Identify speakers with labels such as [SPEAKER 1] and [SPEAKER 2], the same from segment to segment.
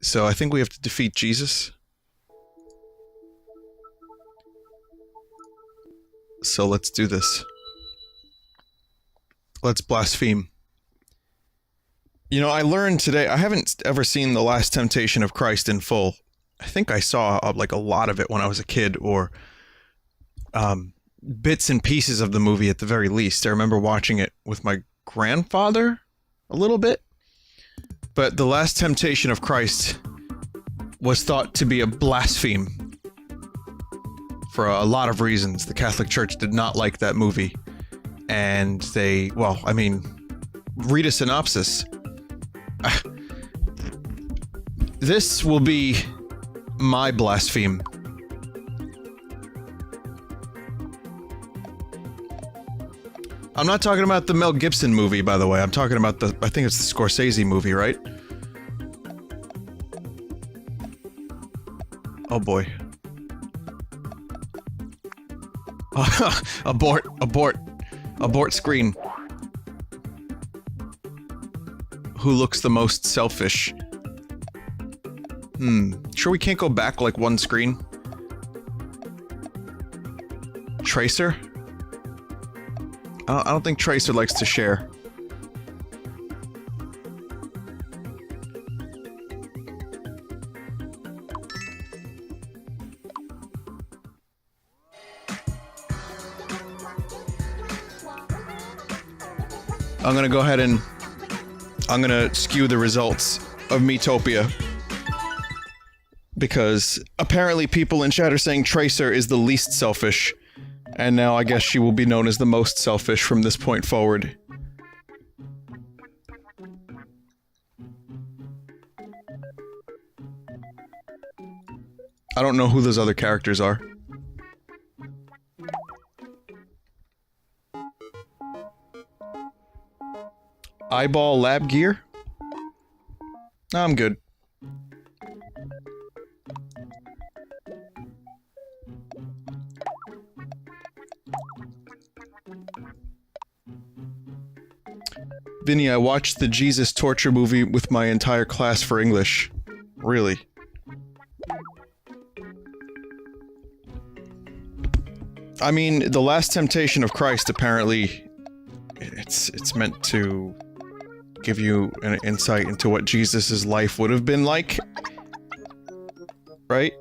[SPEAKER 1] So I think we have to defeat Jesus. So let's do this. Let's blaspheme. You know, I learned today, I haven't ever seen The Last Temptation of Christ in full. I think I saw like a lot of it when I was a kid, or bits and pieces of the movie at the very least. I remember watching it with my grandfather a little bit. But The Last Temptation of Christ was thought to be a blaspheme for a lot of reasons. The Catholic Church did not like that movie. And they, well, I mean, read a synopsis. This will be my blaspheme. I'm not talking about the Mel Gibson movie, by the way. I'm talking about the, I think it's the Scorsese movie, right? Oh boy. Abort, abort, abort screen. Who looks the most selfish? Sure we can't go back like one screen? Tracer? I don't think Tracer likes to share. I'm gonna go ahead and I'm gonna skew the results of Miitopia. Because apparently people in chat are saying Tracer is the least selfish. And now I guess she will be known as the most selfish from this point forward. I don't know who those other characters are. Eyeball lab gear? No, I'm good. Vinny, I watched the Jesus torture movie with my entire class for English. Really? I mean, The Last Temptation of Christ, apparently, it's meant to give you an insight into what Jesus' life would have been like. Right?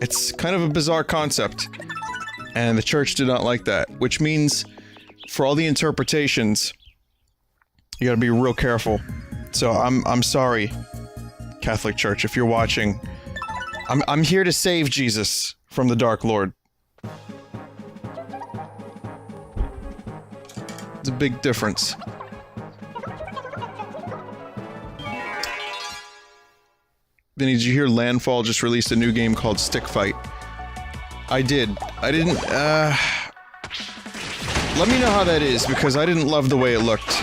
[SPEAKER 1] It's kind of a bizarre concept. And the church did not like that, which means, for all the interpretations, you gotta be real careful. So I'm sorry, Catholic Church, if you're watching. I'm here to save Jesus from the Dark Lord. It's a big difference. Vinny, did you hear Landfall just released a new game called Stick Fight? I did. I didn't, let me know how that is, because I didn't love the way it looked.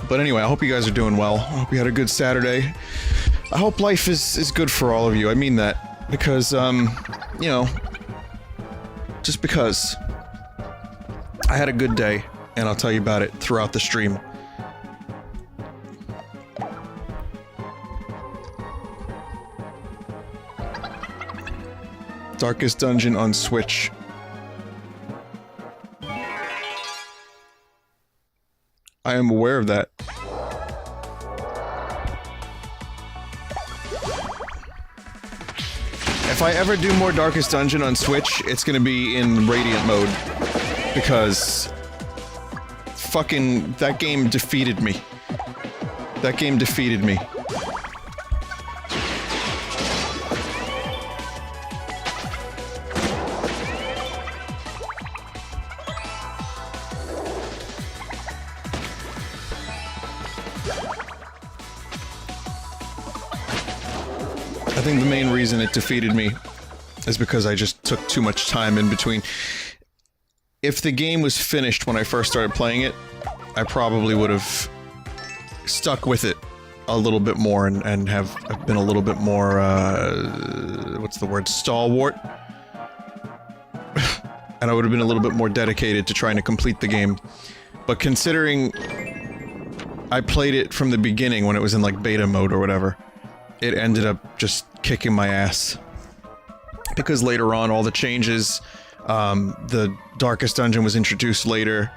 [SPEAKER 1] But anyway, I hope you guys are doing well. I hope you had a good Saturday. I hope life is good for all of you. I mean that. Because, you know, just because. I had a good day, and I'll tell you about it throughout the stream. Darkest Dungeon on Switch. I am aware of that. If I ever do more Darkest Dungeon on Switch, it's gonna be in Radiant mode. Because... fucking... that game defeated me. That game defeated me. I think the main reason it defeated me is because I just took too much time in between. If the game was finished when I first started playing it, I probably would have stuck with it a little bit more and have been a little bit more, what's the word, stalwart and I would have been a little bit more dedicated to trying to complete the game. But considering I played it from the beginning when it was in like beta mode or whatever, it ended up just kicking my ass. Because later on, all the changes, the Darkest Dungeon was introduced later.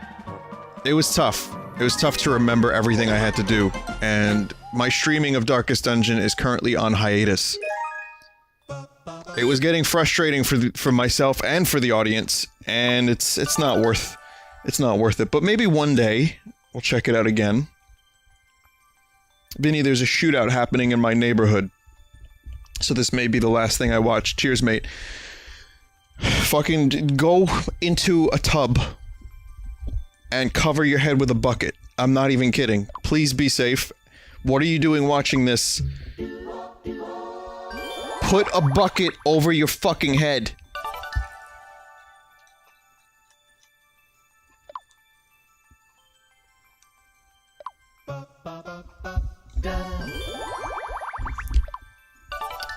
[SPEAKER 1] It was tough. It was tough to remember everything I had to do, and my streaming of Darkest Dungeon is currently on hiatus. It was getting frustrating for myself and for the audience, and it's not worth it. But maybe one day we'll check it out again. Vinny, there's a shootout happening in my neighborhood, so this may be the last thing I watch. Cheers, mate. Fucking go into a tub and cover your head with a bucket. I'm not even kidding. Please be safe. What are you doing watching this? Put a bucket over your fucking head.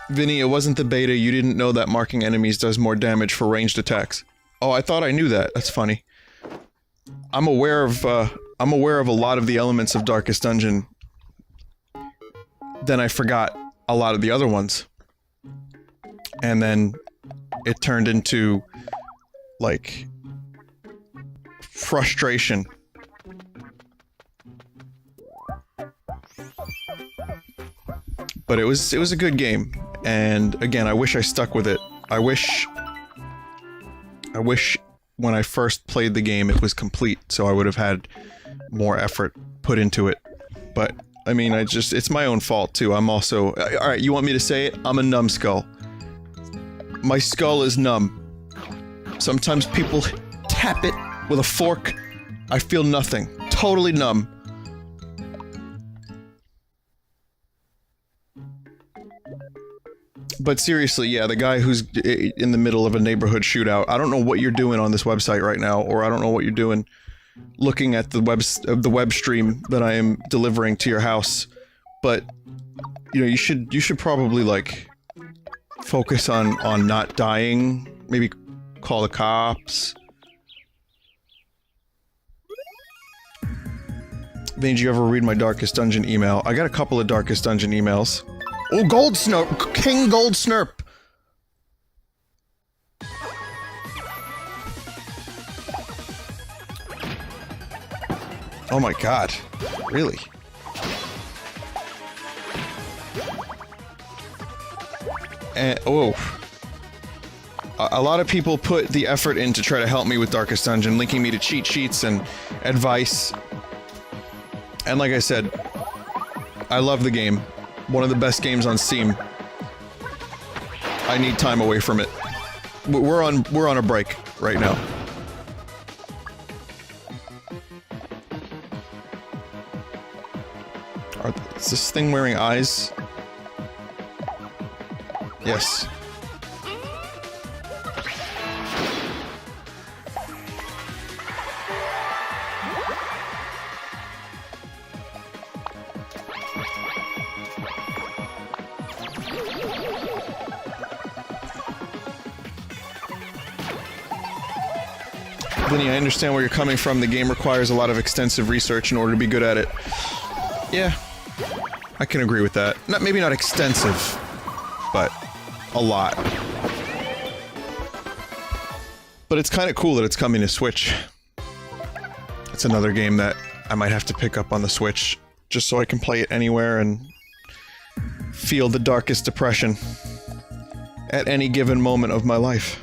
[SPEAKER 1] Vinny, it wasn't the beta. You didn't know that marking enemies does more damage for ranged attacks. Oh, I thought I knew that. That's funny. I'm aware of a lot of the elements of Darkest Dungeon. Then I forgot a lot of the other ones. And then it turned into, like, frustration. But it was a good game. And again, I wish I stuck with it. I wish when I first played the game it was complete, so I would have had more effort put into it. But, I mean, it's my own fault, too. I'm also... Alright, you want me to say it? I'm a numbskull. My skull is numb. Sometimes people tap it with a fork. I feel nothing. Totally numb. But seriously, yeah, the guy who's in the middle of a neighborhood shootout, I don't know what you're doing on this website right now, or I don't know what you're doing looking at the web stream that I am delivering to your house, but you know, you should probably like focus on not dying, maybe call the cops. Did you ever read my Darkest Dungeon email? I got a couple of Darkest Dungeon emails. Oh, Gold Snurp! King Gold Snurp! Oh my god. Really? And, oh. A lot of people put the effort in to try to help me with Darkest Dungeon, linking me to cheat sheets and advice. And like I said, I love the game. One of the best games on Steam. I need time away from it. We're on a break right now. Is this thing wearing eyes? Yes. Vinny, I understand where you're coming from. The game requires a lot of extensive research in order to be good at it. Yeah, I can agree with that. Maybe not extensive, but a lot. But it's kind of cool that it's coming to Switch. It's another game that I might have to pick up on the Switch, just so I can play it anywhere and feel the darkest depression at any given moment of my life.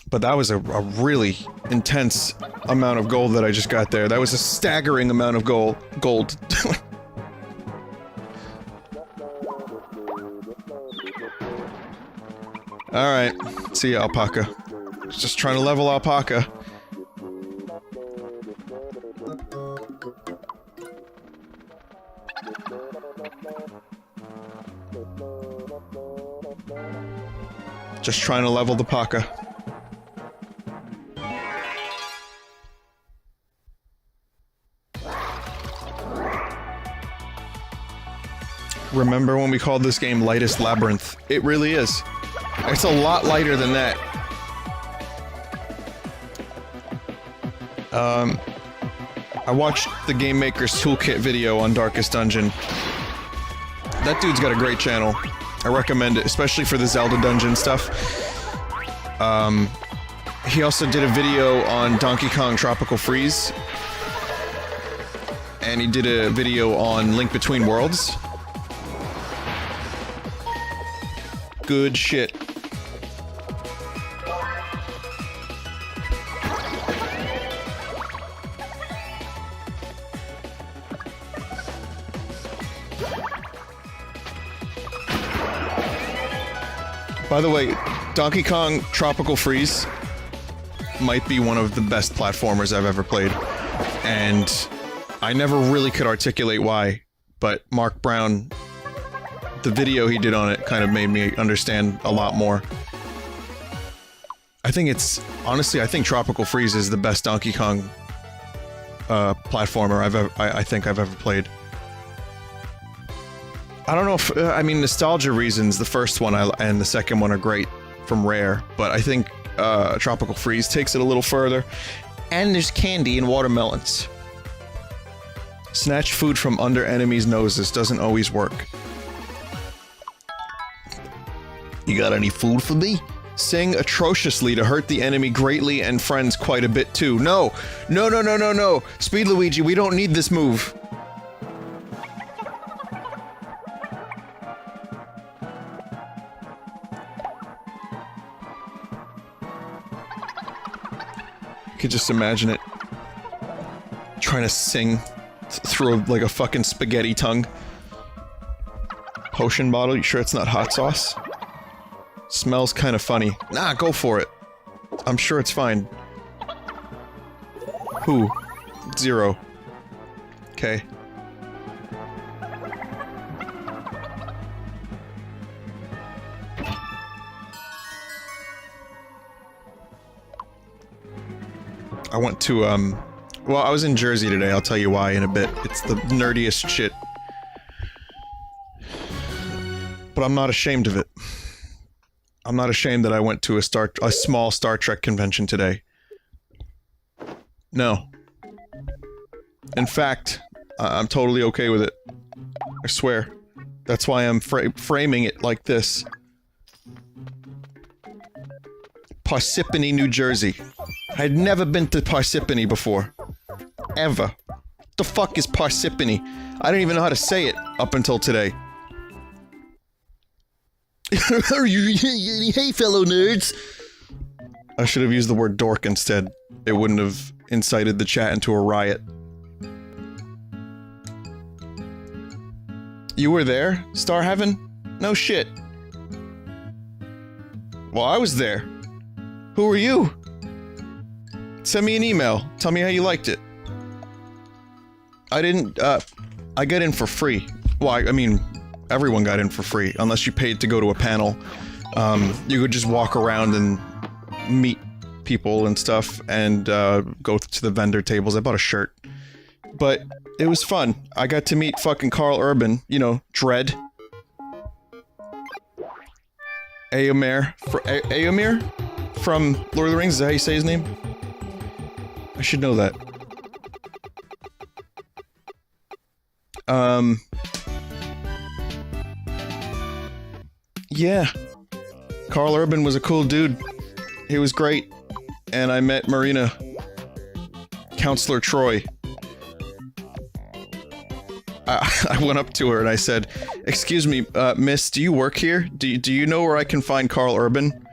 [SPEAKER 1] But that was a really intense amount of gold that I just got there. That was a staggering amount of gold. Alright. See ya, Alpaca. Just trying to level Alpaca. Just trying to level the Paca. Remember when we called this game Lightest Labyrinth? It really is. It's a lot lighter than that. I watched the Game Maker's Toolkit video on Darkest Dungeon. That dude's got a great channel. I recommend it, especially for the Zelda dungeon stuff. He also did a video on Donkey Kong Tropical Freeze. And he did a video on Link Between Worlds. Good shit. By the way, Donkey Kong Tropical Freeze might be one of the best platformers I've ever played. And I never really could articulate why, but Mark Brown, the video he did on it kind of made me understand a lot more. I think it's... honestly, I think Tropical Freeze is the best Donkey Kong platformer I think I've ever played. I don't know if... I mean, nostalgia reasons, the first one and the second one are great from Rare, but I think Tropical Freeze takes it a little further. And there's candy and watermelons. Snatch food from under enemies' noses doesn't always work. You got any food for me? Sing atrociously to hurt the enemy greatly and friends quite a bit too. No! No, no, no, no, no! Speed Luigi, we don't need this move. I could just imagine it. Trying to sing through like a fucking spaghetti tongue. Potion bottle, you sure it's not hot sauce? Smells kind of funny. Nah, go for it. I'm sure it's fine. Who? 0. Okay. I went to, well, I was in Jersey today, I'll tell you why in a bit. It's the nerdiest shit. But I'm not ashamed of it. I'm not ashamed that I went to a small Star Trek convention today. No. In fact, I'm totally okay with it. I swear. That's why I'm framing it like this. Parsippany, New Jersey. I had never been to Parsippany before. Ever. The fuck is Parsippany? I didn't even know how to say it up until today. Hey, fellow nerds! I should have used the word dork instead. It wouldn't have incited the chat into a riot. You were there, Star Heaven? No shit. Well, I was there. Who are you? Send me an email. Tell me how you liked it. I didn't, I got in for free. Well, I mean, everyone got in for free, unless you paid to go to a panel. You could just walk around and meet people and stuff, and go to the vendor tables. I bought a shirt. But it was fun. I got to meet fucking Carl Urban, you know, Dredd. Éomer from Lord of the Rings, is that how you say his name? I should know that. Yeah. Carl Urban was a cool dude. He was great. And I met Marina. Counselor Troy. I went up to her and I said, "Excuse me, miss, do you work here? Do you know where I can find Carl Urban?"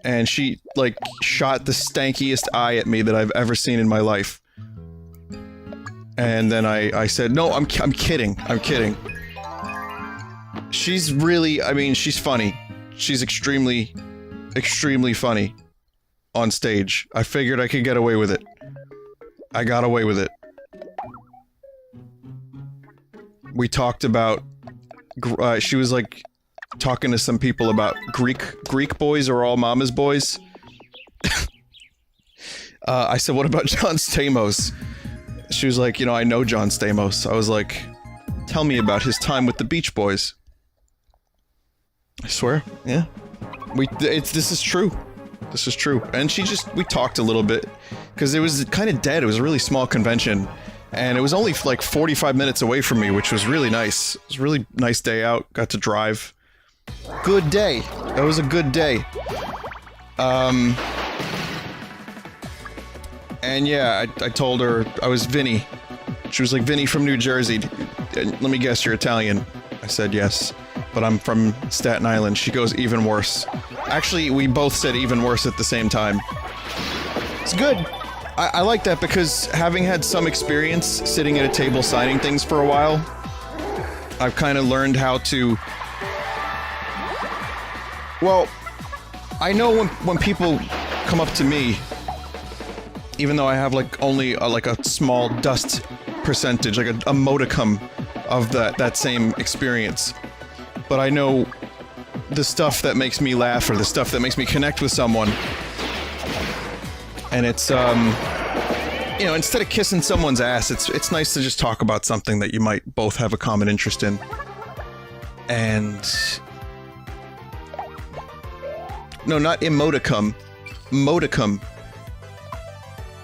[SPEAKER 1] And she, like, shot the stankiest eye at me that I've ever seen in my life. And then I said, "No, I'm kidding. I'm kidding." She's really, I mean, she's funny. She's extremely, extremely funny on stage. I figured I could get away with it. I got away with it. We talked about, she was like, talking to some people about Greek boys are all mama's boys. I said, "What about John Stamos?" She was like, "You know, I know John Stamos." I was like, "Tell me about his time with the Beach Boys." I swear, yeah. This is true. This is true. And we talked a little bit, because it was kind of dead. It was a really small convention, and it was only like 45 minutes away from me, which was really nice. It was a really nice day out. Got to drive. Good day. That was a good day. And yeah, I told her I was Vinny. She was like, Vinny from New Jersey. Let me guess, you're Italian. I said yes, but I'm from Staten Island. She goes, even worse. Actually, we both said even worse at the same time. It's good. I like that, because having had some experience sitting at a table signing things for a while, I've kind of learned how to... Well, I know when people come up to me, even though I have like only like a small dust percentage, like a modicum of that same experience, but I know the stuff that makes me laugh, or the stuff that makes me connect with someone. And it's you know, instead of kissing someone's ass, it's nice to just talk about something that you might both have a common interest in. And no, not emoticum, modicum.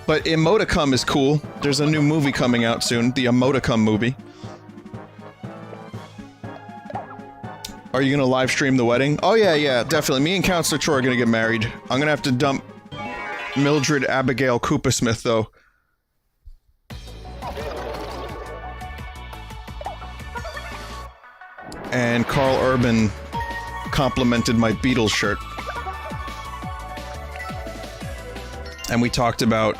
[SPEAKER 1] But emoticum is cool. There's a new movie coming out soon, the emoticum movie. Are you gonna live stream the wedding? Oh yeah, definitely. Me and Counselor Troy are gonna get married. I'm gonna have to dump Mildred Abigail Cooper Smith, though. And Carl Urban complimented my Beatles shirt. And we talked about,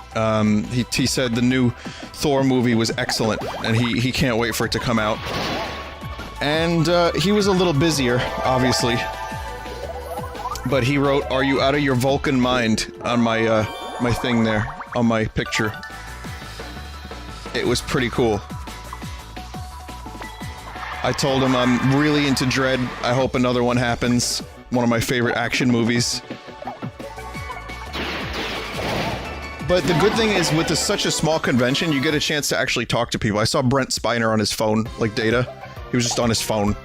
[SPEAKER 1] he said the new Thor movie was excellent, and he can't wait for it to come out. And he was a little busier, obviously. But he wrote, "Are you out of your Vulcan mind?" on my my thing there, on my picture. It was pretty cool. I told him I'm really into Dread. I hope another one happens. One of my favorite action movies. But the good thing is, with such a small convention, you get a chance to actually talk to people. I saw Brent Spiner on his phone, like Data. He was just on his phone.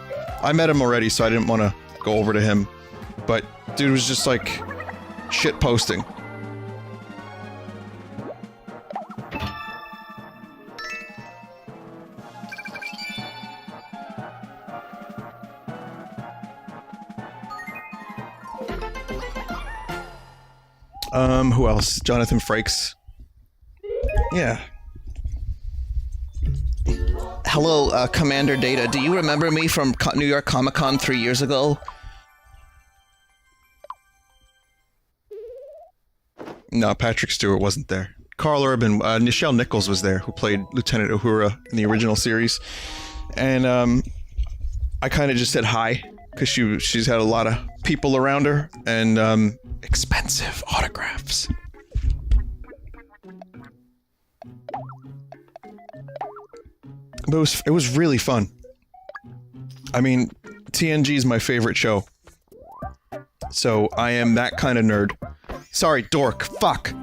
[SPEAKER 1] I met him already, so I didn't want to go over to him. But dude was just like shit posting. Who else? Jonathan Frakes. Yeah.
[SPEAKER 2] Hello, Commander Data. Do you remember me from New York Comic Con 3 years ago?
[SPEAKER 1] No, Patrick Stewart wasn't there. Carl Urban, Nichelle Nichols was there, who played Lieutenant Uhura in the original series. And, I kind of just said hi, because she's had a lot of people around her, and, expensive autographs. But it was really fun. I mean, TNG is my favorite show. So I am that kind of nerd. Sorry, dork. Fuck.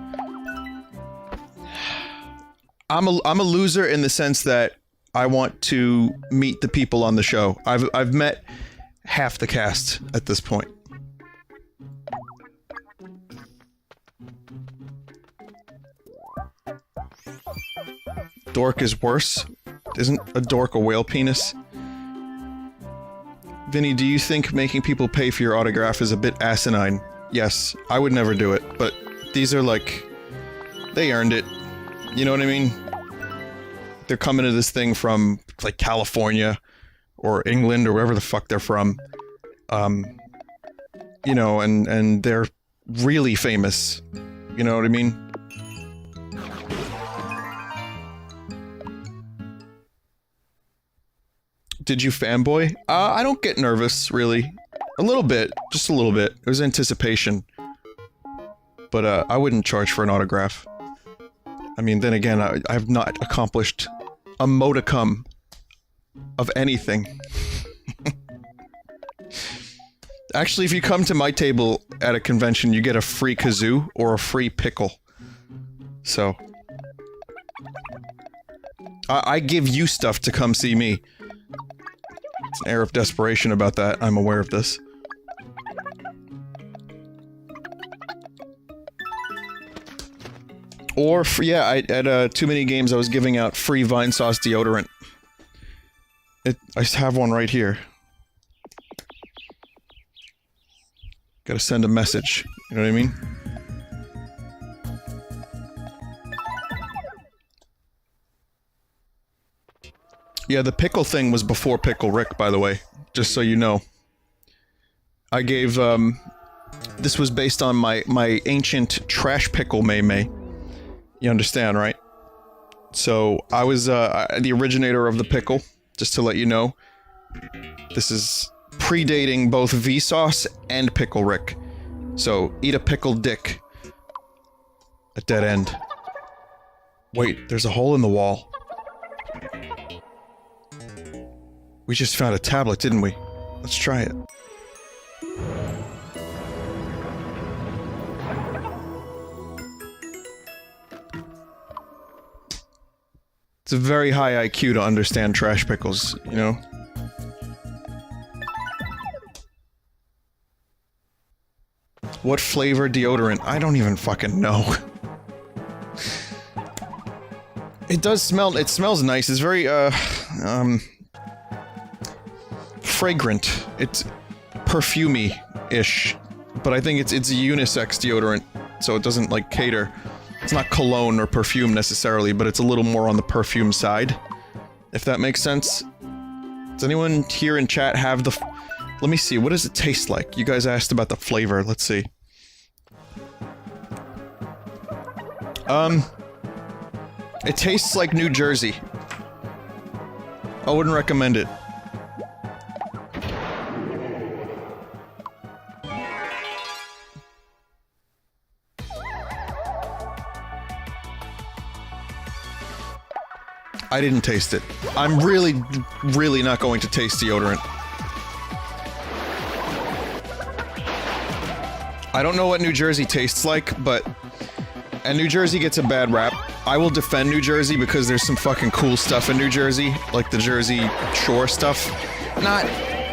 [SPEAKER 1] I'm a loser in the sense that I want to meet the people on the show. I've met half the cast at this point. Dork is worse? Isn't a dork a whale penis? Vinny, do you think making people pay for your autograph is a bit asinine? Yes, I would never do it, but these are like... they earned it. You know what I mean? They're coming to this thing from, like, California, or England, or wherever the fuck they're from. You know, and they're really famous. You know what I mean? Did you fanboy? I don't get nervous, really. A little bit. Just a little bit. It was anticipation. But, I wouldn't charge for an autograph. I mean, then again, I have not accomplished a modicum of anything. Actually, if you come to my table at a convention, you get a free kazoo or a free pickle. So... I give you stuff to come see me. It's an air of desperation about that. I'm aware of this. Or, yeah, at too many games I was giving out free Vinesauce deodorant. I have one right here. Gotta send a message, you know what I mean? Yeah, the pickle thing was before Pickle Rick, by the way, just so you know. I gave, this was based on my ancient trash pickle Mei. You understand, right? So, I was, the originator of the pickle, just to let you know. This is predating both Vsauce and Pickle Rick. So, eat a pickle dick. A dead end. Wait, there's a hole in the wall. We just found a tablet, didn't we? Let's try it. It's a very high IQ to understand trash pickles, you know? What flavor deodorant? I don't even fucking know. It does smell- it smells nice. It's very, fragrant. It's perfumey-ish. But I think it's a unisex deodorant, so it doesn't, like, cater. It's not cologne or perfume necessarily, but it's a little more on the perfume side. If that makes sense. Does anyone here in chat have the... Let me see, what does it taste like? You guys asked about the flavor, let's see. It tastes like New Jersey. I wouldn't recommend it. I didn't taste it. I'm really, really not going to taste deodorant. I don't know what New Jersey tastes like, but... And New Jersey gets a bad rap. I will defend New Jersey because there's some fucking cool stuff in New Jersey. Like the Jersey Shore stuff. Not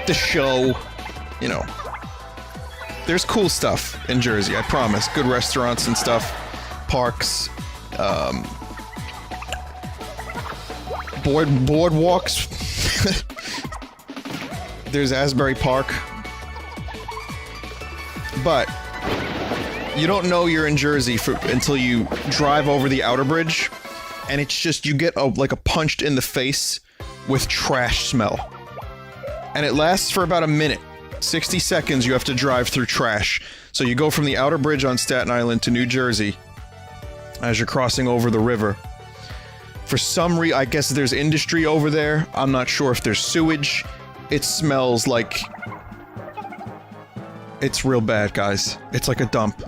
[SPEAKER 1] the show, you know. There's cool stuff in Jersey, I promise. Good restaurants and stuff. Parks. Boardwalks. There's Asbury Park. But you don't know you're in Jersey until you drive over the outer bridge, and it's just, you get like a punched in the face with trash smell. And it lasts for about a minute. 60 seconds you have to drive through trash. So you go from the outer bridge on Staten Island to New Jersey as you're crossing over the river. For some reason, I guess there's industry over there. I'm not sure if there's sewage. It smells like... It's real bad, guys. It's like a dump.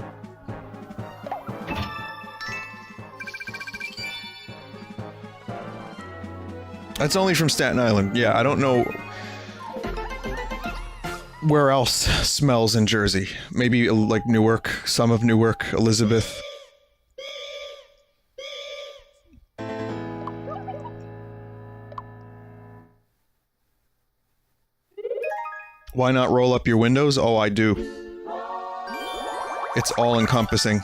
[SPEAKER 1] That's only from Staten Island. Yeah, I don't know where else smells in Jersey. Maybe, like, Newark. Some of Newark. Elizabeth. Why not roll up your windows? Oh, I do. It's all-encompassing.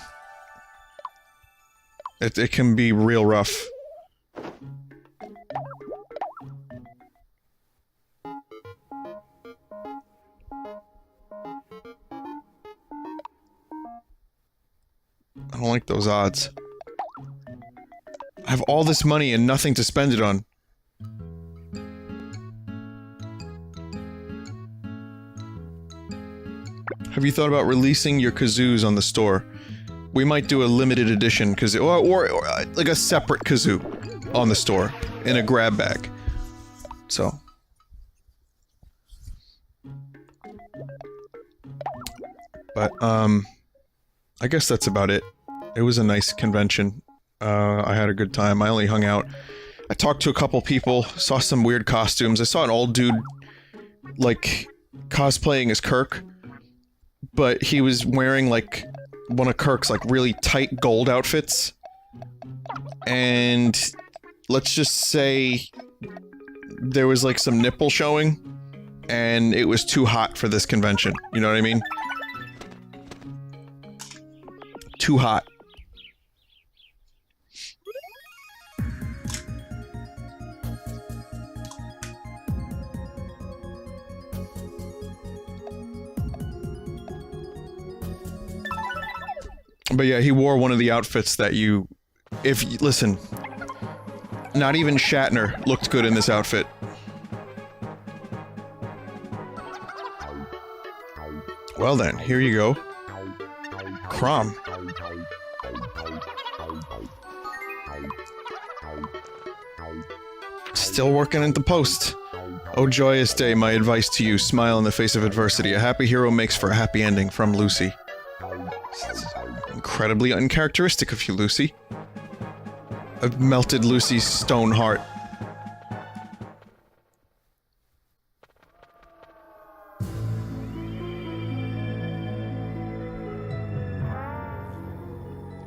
[SPEAKER 1] It can be real rough. I don't like those odds. I have all this money and nothing to spend it on. Have you thought about releasing your kazoos on the store? We might do a limited edition kazoo, or like a separate kazoo on the store in a grab bag. So. But, I guess that's about it. It was a nice convention. I had a good time. I only hung out. I talked to a couple people, saw some weird costumes. I saw an old dude, like, cosplaying as Kirk. But he was wearing, like, one of Kirk's, like, really tight gold outfits. And let's just say there was, like, some nipple showing. And it was too hot for this convention. You know what I mean? Too hot. But yeah, he wore one of the outfits that you... Listen, not even Shatner looked good in this outfit. Well then, here you go. Crom. Still working at the post. Oh joyous day, my advice to you, smile in the face of adversity. A happy hero makes for a happy ending, from Lucy. Incredibly uncharacteristic of you, Lucy. I've melted Lucy's stone heart.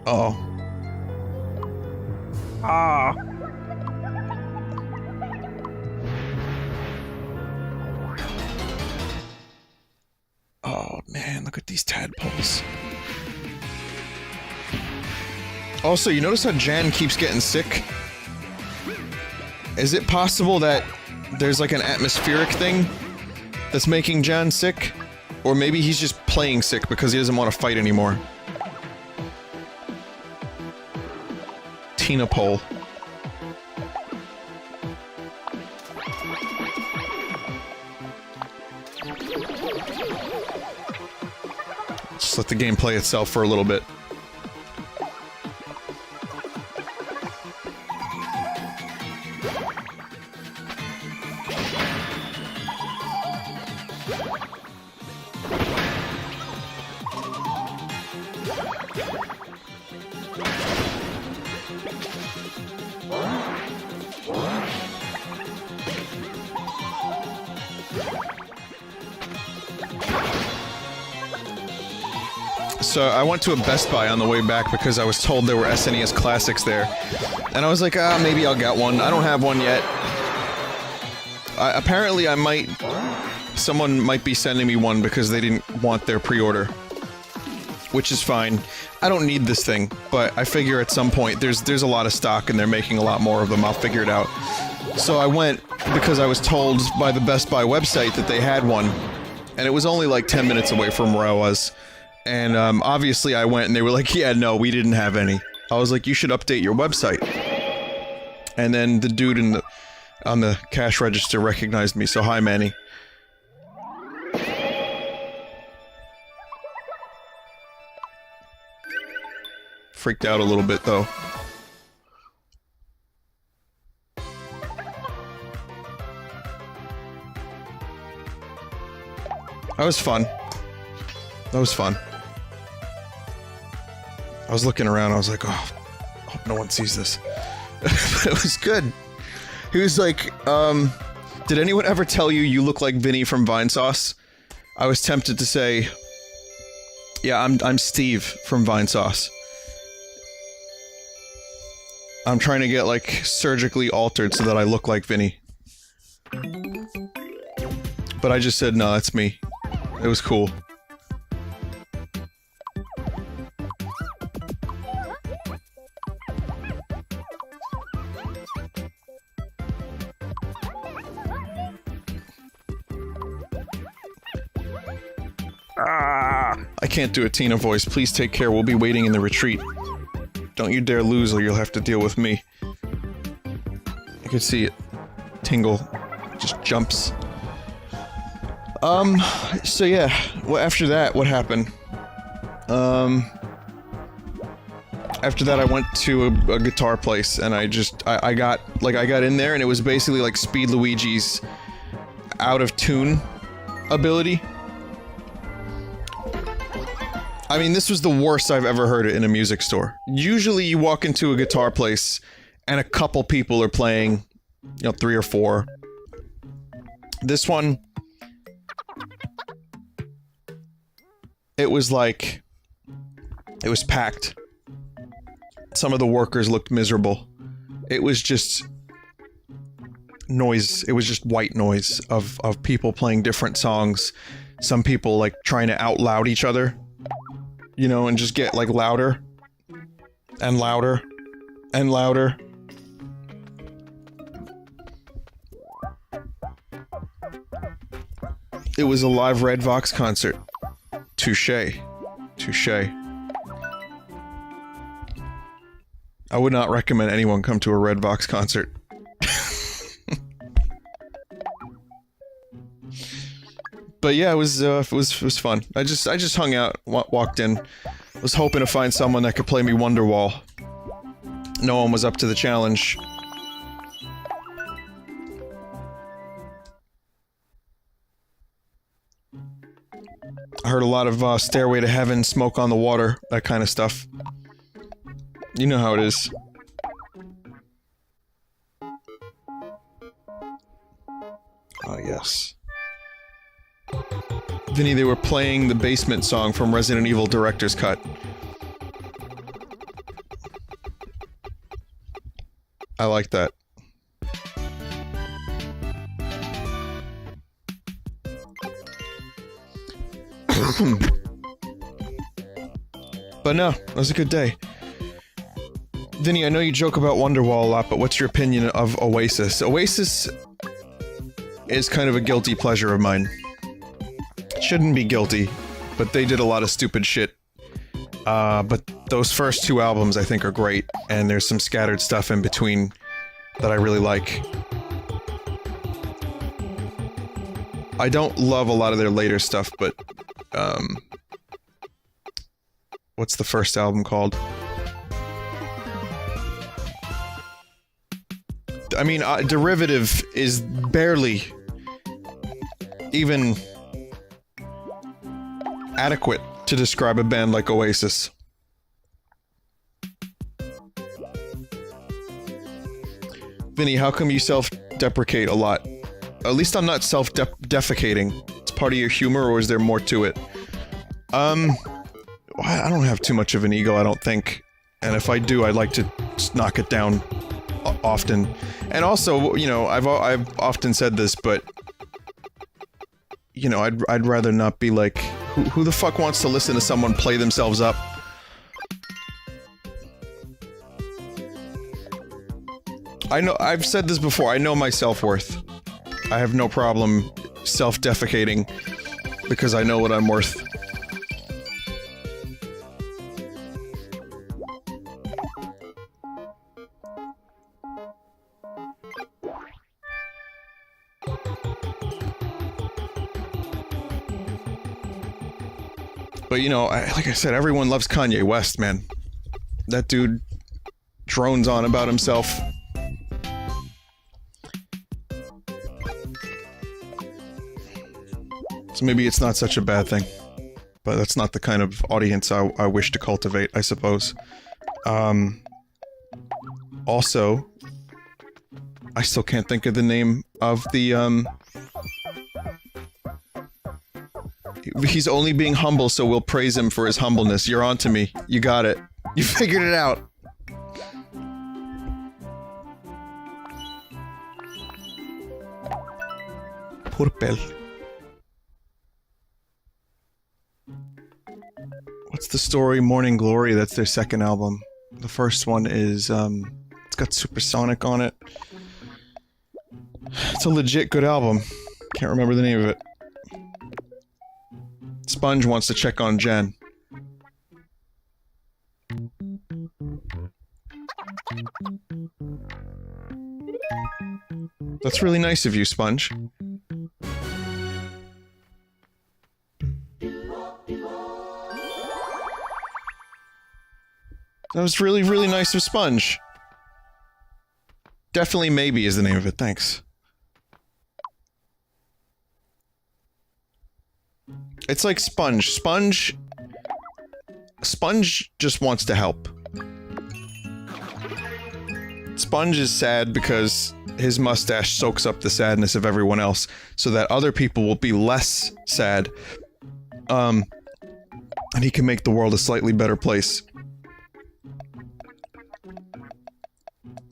[SPEAKER 1] Uh-oh. Ah. Oh man, look at these tadpoles. Also, you notice how Jan keeps getting sick? Is it possible that there's like an atmospheric thing that's making Jan sick? Or maybe he's just playing sick because he doesn't want to fight anymore. Tina pole. Just let the game play itself for a little bit. So I went to a Best Buy on the way back because I was told there were SNES classics there. And I was like, maybe I'll get one. I don't have one yet. Apparently I might... Someone might be sending me one because they didn't want their pre-order. Which is fine. I don't need this thing, but I figure at some point there's a lot of stock and they're making a lot more of them. I'll figure it out. So I went because I was told by the Best Buy website that they had one. And it was only like 10 minutes away from where I was. And obviously I went and they were like, yeah, no, we didn't have any. I was like, you should update your website. And then the dude on the cash register recognized me, so hi, Manny. Freaked out a little bit, though. That was fun. That was fun. I was looking around, I was like, oh, hope no one sees this. But it was good. He was like, did anyone ever tell you you look like Vinny from Vinesauce? I was tempted to say, yeah, I'm Steve from Vinesauce. I'm trying to get, like, surgically altered so that I look like Vinny. But I just said, no, that's me. It was cool. I can't do a Tina voice. Please take care. We'll be waiting in the retreat. Don't you dare lose or you'll have to deal with me. You can see it. Tingle. Just jumps. So yeah. Well, after that, what happened? After that I went to a guitar place and I got in there and it was basically like Speed Luigi's out of tune ability. I mean, this was the worst I've ever heard it in a music store. Usually you walk into a guitar place and a couple people are playing, you know, 3 or 4. This one, it was like, it was packed. Some of the workers looked miserable. It was just noise. It was just white noise of people playing different songs. Some people like trying to out loud each other. You know, and just get, like, louder. And louder. And louder. It was a live Red Vox concert. Touché. Touché. I would not recommend anyone come to a Red Vox concert. But yeah, it was fun. I just hung out, walked in, was hoping to find someone that could play me Wonderwall. No one was up to the challenge. I heard a lot of Stairway to Heaven, Smoke on the Water, that kind of stuff. You know how it is. Oh, yes. Vinny, they were playing the basement song from Resident Evil Director's Cut. I like that. But no, it was a good day. Vinny, I know you joke about Wonderwall a lot, but what's your opinion of Oasis? Oasis is kind of a guilty pleasure of mine. Shouldn't be guilty, but they did a lot of stupid shit. But those first two albums I think are great, and there's some scattered stuff in between that I really like. I don't love a lot of their later stuff, but, what's the first album called? I mean, Derivative is barely even adequate to describe a band like Oasis. Vinny, how come you self-deprecate a lot? At least I'm not self-defecating. It's part of your humor, or is there more to it? I don't have too much of an ego, I don't think. And if I do, I like to just knock it down often. And also, you know, I've often said this, but you know, I'd rather not be like, who the fuck wants to listen to someone play themselves up? I know, I've said this before, I know my self-worth. I have no problem self-defecating because I know what I'm worth. But you know, like I said, everyone loves Kanye West, man. That dude drones on about himself. So maybe it's not such a bad thing. But that's not the kind of audience I wish to cultivate, I suppose. Also, I still can't think of the name of the, he's only being humble, so we'll praise him for his humbleness. You're on to me. You got it. You figured it out. Purple. What's the story? Morning Glory, that's their second album. The first one is, it's got Supersonic on it. It's a legit good album. Can't remember the name of it. Sponge wants to check on Jen. That's really nice of you, Sponge. That was really, really nice of Sponge. Definitely Maybe is the name of it, thanks. It's like Sponge. Sponge just wants to help. Sponge is sad because his mustache soaks up the sadness of everyone else, so that other people will be less sad. And he can make the world a slightly better place.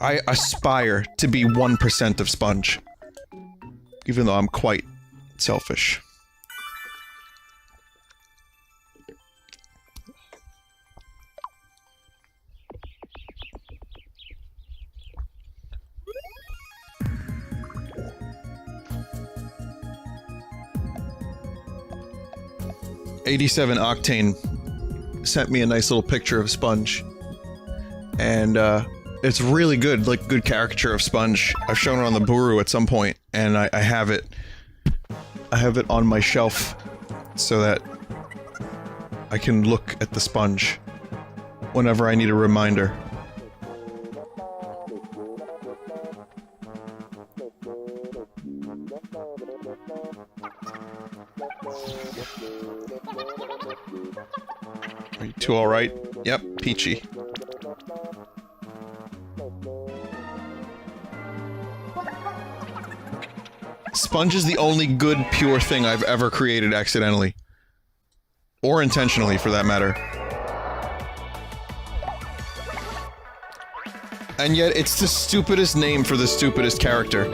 [SPEAKER 1] I aspire to be 1% of Sponge. Even though I'm quite selfish. '87 Octane sent me a nice little picture of Sponge. And, it's really good, like, good caricature of Sponge. I've shown it on the Buru at some point, and I have it... I have it on my shelf, so that I can look at the Sponge whenever I need a reminder. Are you two alright? Yep, peachy. Sponge is the only good, pure thing I've ever created accidentally. Or intentionally, for that matter. And yet, it's the stupidest name for the stupidest character.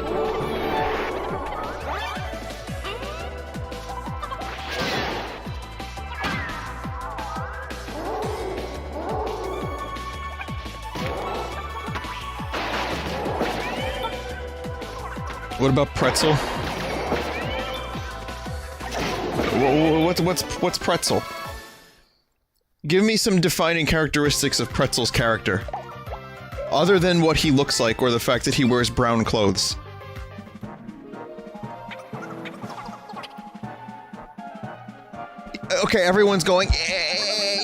[SPEAKER 1] What about Pretzel? What's Pretzel? Give me some defining characteristics of Pretzel's character. Other than what he looks like, or the fact that he wears brown clothes. Okay, everyone's going,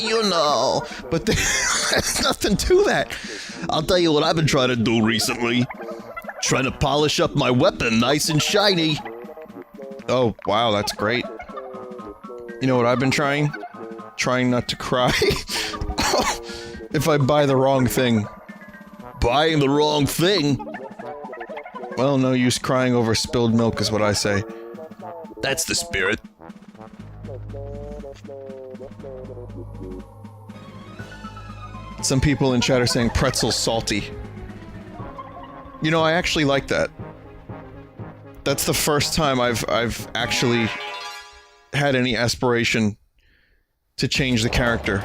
[SPEAKER 1] you know, but there's nothing to that. I'll tell you what I've been trying to do recently. Trying to polish up my weapon nice and shiny. Oh, wow, that's great. You know what I've been trying? Trying not to cry. If I buy the wrong thing. Buying the wrong thing? Well, no use crying over spilled milk is what I say. That's the spirit. Some people in chat are saying Pretzel's salty. You know, I actually like that. That's the first time I've actually had any aspiration to change the character.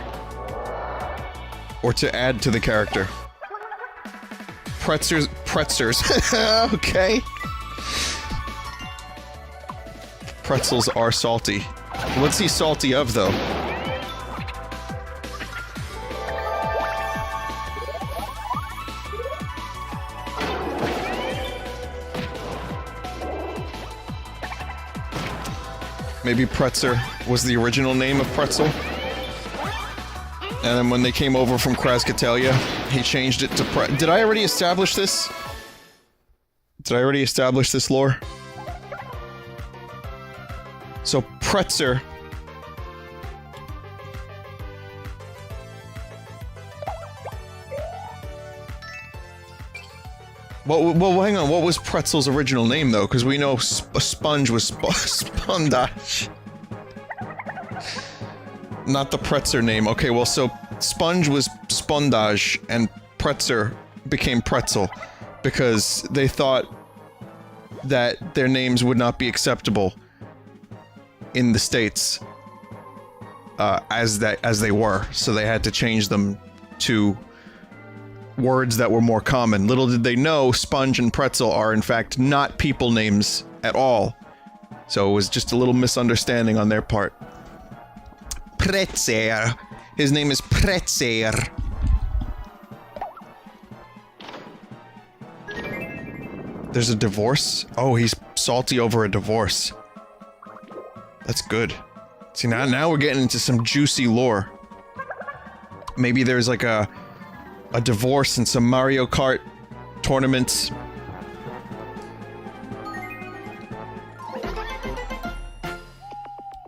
[SPEAKER 1] Or to add to the character. Pretzers. Okay. Pretzels are salty. What's he salty of, though? Maybe Pretzer was the original name of Pretzel? And then when they came over from Krazkatalia, he changed it to Did I already establish this? Did I already establish this lore? So, Pretzer... Well, hang on, what was Pretzel's original name, though? Because we know Sponge was Spondage. Not the Pretzer name. Okay, well, so Sponge was Spondage, and Pretzer became Pretzel. Because they thought that their names would not be acceptable in the States. As they were. So they had to change them to words that were more common. Little did they know, Sponge and Pretzel are in fact not people names at all. So it was just a little misunderstanding on their part. Pretzer. His name is Pretzer. There's a divorce? Oh, he's salty over a divorce. That's good. See, now we're getting into some juicy lore. Maybe there's like a divorce and some Mario Kart tournaments.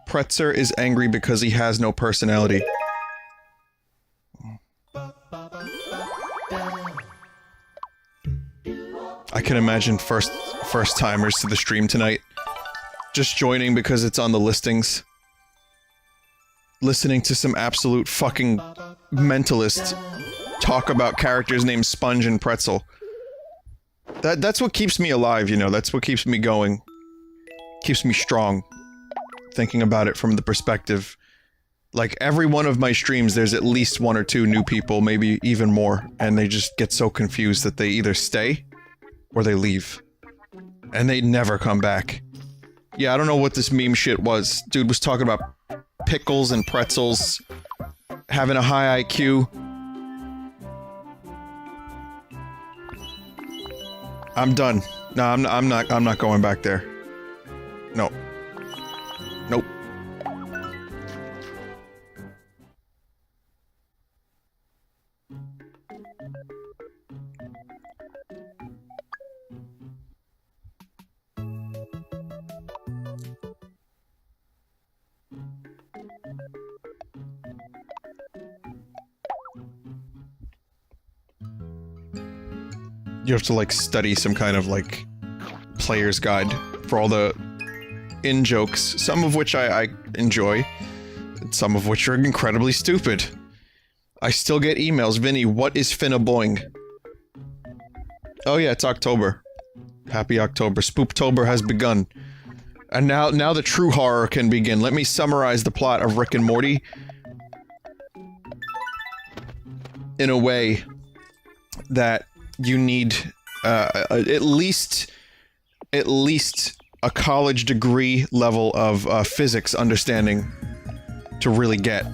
[SPEAKER 1] Pretzer is angry because he has no personality. I can imagine first-timers to the stream tonight just joining because it's on the listings. Listening to some absolute fucking mentalist talk about characters named Sponge and Pretzel. That's what keeps me alive, you know, that's what keeps me going. Keeps me strong. Thinking about it from the perspective. Like, every one of my streams, there's at least one or two new people, maybe even more, and they just get so confused that they either stay, or they leave. And they never come back. Yeah, I don't know what this meme shit was. Dude was talking about pickles and pretzels, having a high IQ. I'm done. No, I'm not going back there. No. Nope. You have to, like, study some kind of, like, player's guide for all the in-jokes, some of which I enjoy, and some of which are incredibly stupid. I still get emails, Vinny, what is finna boing? Oh yeah, it's October. Happy October. Spooptober has begun. And now the true horror can begin. Let me summarize the plot of Rick and Morty in a way that you need at least a college degree level of physics understanding to really get.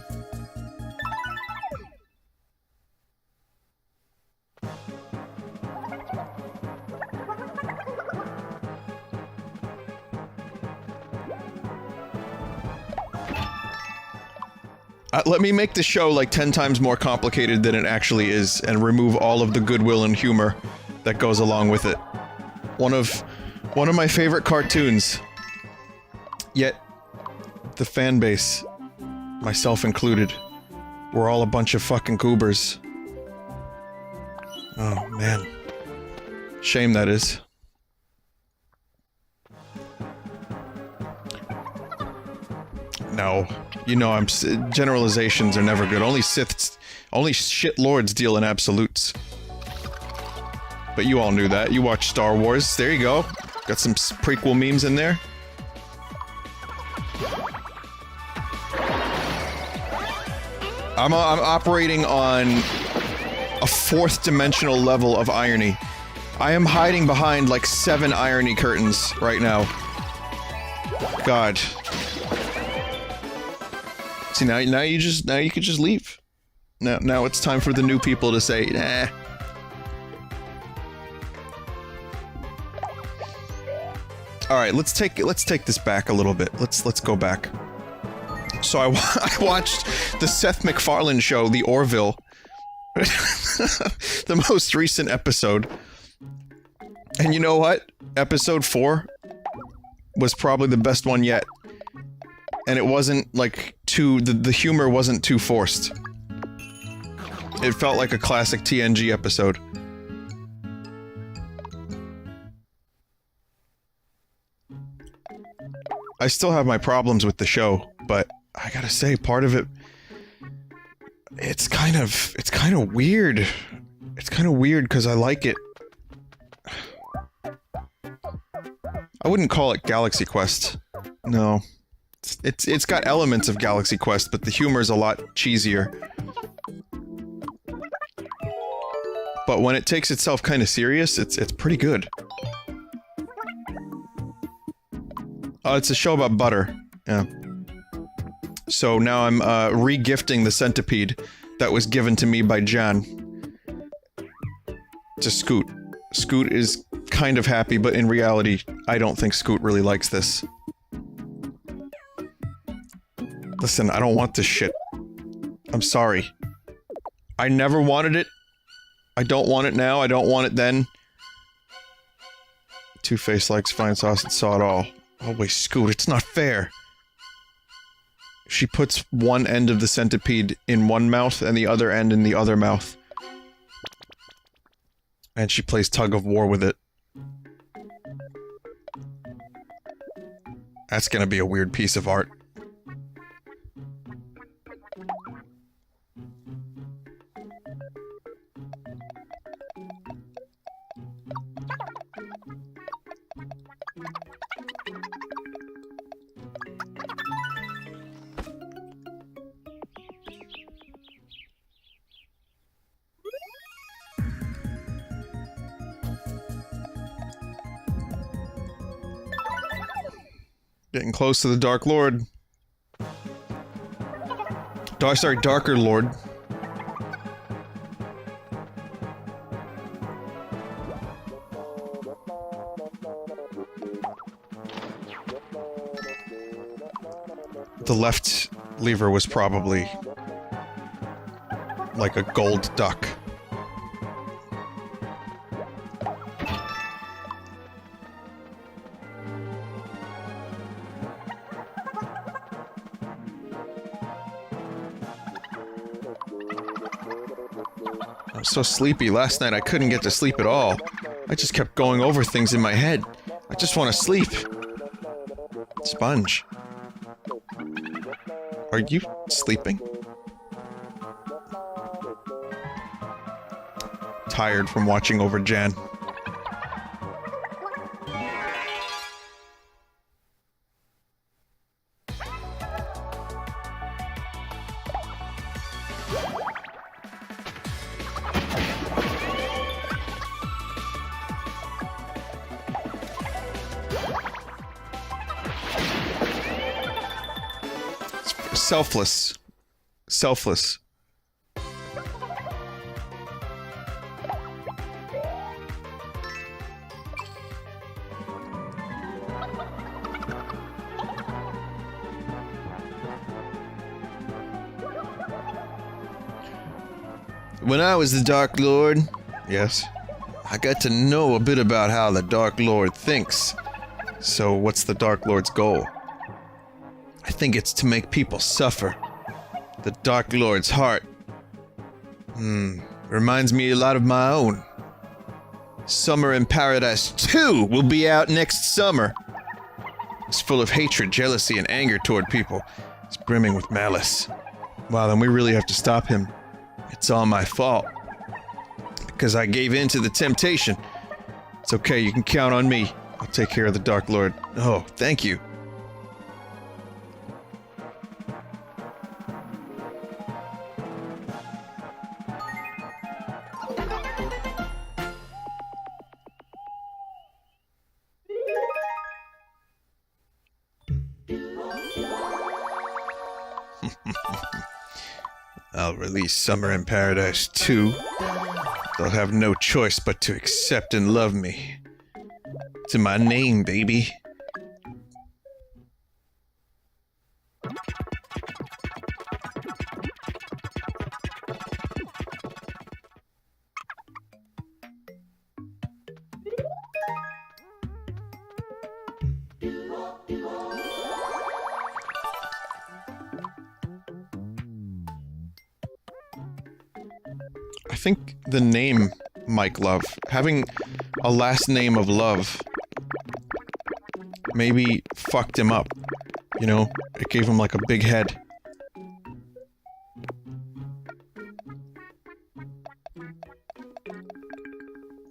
[SPEAKER 1] Let me make the show like 10 times more complicated than it actually is, and remove all of the goodwill and humor that goes along with it. One of my favorite cartoons. Yet, the fan base, myself included, we're all a bunch of fucking goobers. Oh, man. Shame that is. No. You know, generalizations are never good. Only shit lords deal in absolutes. But you all knew that. You watched Star Wars. There you go. Got some prequel memes in there. I'm operating on a fourth dimensional level of irony. I am hiding behind like 7 irony curtains right now. God. See, now you could just leave. Now it's time for the new people to say, nah. All right, let's take this back a little bit. Let's go back. So I watched the Seth MacFarlane show, The Orville, the most recent episode, and you know what? Episode 4 was probably the best one yet. And it wasn't, like, the humor wasn't too forced. It felt like a classic TNG episode. I still have my problems with the show, but I gotta say, part of it... It's kind of weird. It's kind of weird, because I like it. I wouldn't call it Galaxy Quest. No. It's got elements of Galaxy Quest, but the humor is a lot cheesier. But when it takes itself kind of serious, it's pretty good. Oh, it's a show about butter. Yeah. So now I'm re-gifting the centipede that was given to me by John to Scoot. Scoot is kind of happy, but in reality, I don't think Scoot really likes this. Listen, I don't want this shit. I'm sorry. I never wanted it. I don't want it now. I don't want it then. Two-Face likes Vinesauce and saw it all. Oh wait, Scoot, it's not fair. She puts one end of the centipede in one mouth and the other end in the other mouth. And she plays tug of war with it. That's gonna be a weird piece of art. Getting close to the Dark Lord. Sorry, Darker Lord. the left lever was probably like a gold duck. I'm so sleepy. Last night I couldn't get to sleep at all. I just kept going over things in my head. I just want to sleep. Sponge. Are you sleeping? Tired from watching over Jan. Selfless. Selfless. When I was the Dark Lord, yes, I got to know a bit about how the Dark Lord thinks. So what's the Dark Lord's goal? I think it's to make people suffer. The Dark Lord's heart. Reminds me a lot of my own. Summer in Paradise 2 will be out next summer. It's full of hatred, jealousy, and anger toward people. It's brimming with malice. Wow, then we really have to stop him. It's all my fault. Because I gave in to the temptation. It's okay, you can count on me. I'll take care of the Dark Lord. Oh, thank you. I'll release Summer in Paradise 2. They'll have no choice but to accept and love me. To my name, baby. I think the name Mike Love, having a last name of Love, maybe fucked him up. You know, it gave him like a big head.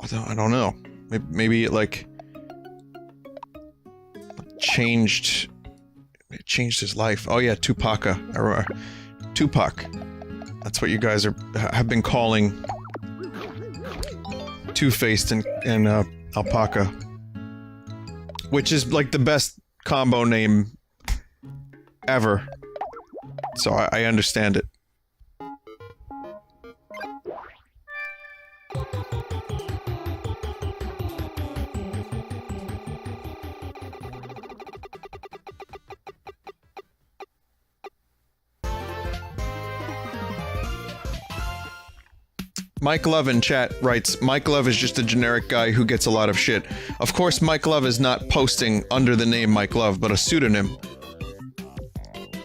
[SPEAKER 1] I don't know. Maybe it like changed. It changed his life. Oh yeah, Tupaca. Or Tupac. That's what you guys have been calling Two-Faced and Alpaca. Which is like the best combo name ever. So I understand it. Mike Love in chat writes, Mike Love is just a generic guy who gets a lot of shit. Of course, Mike Love is not posting under the name Mike Love, but a pseudonym.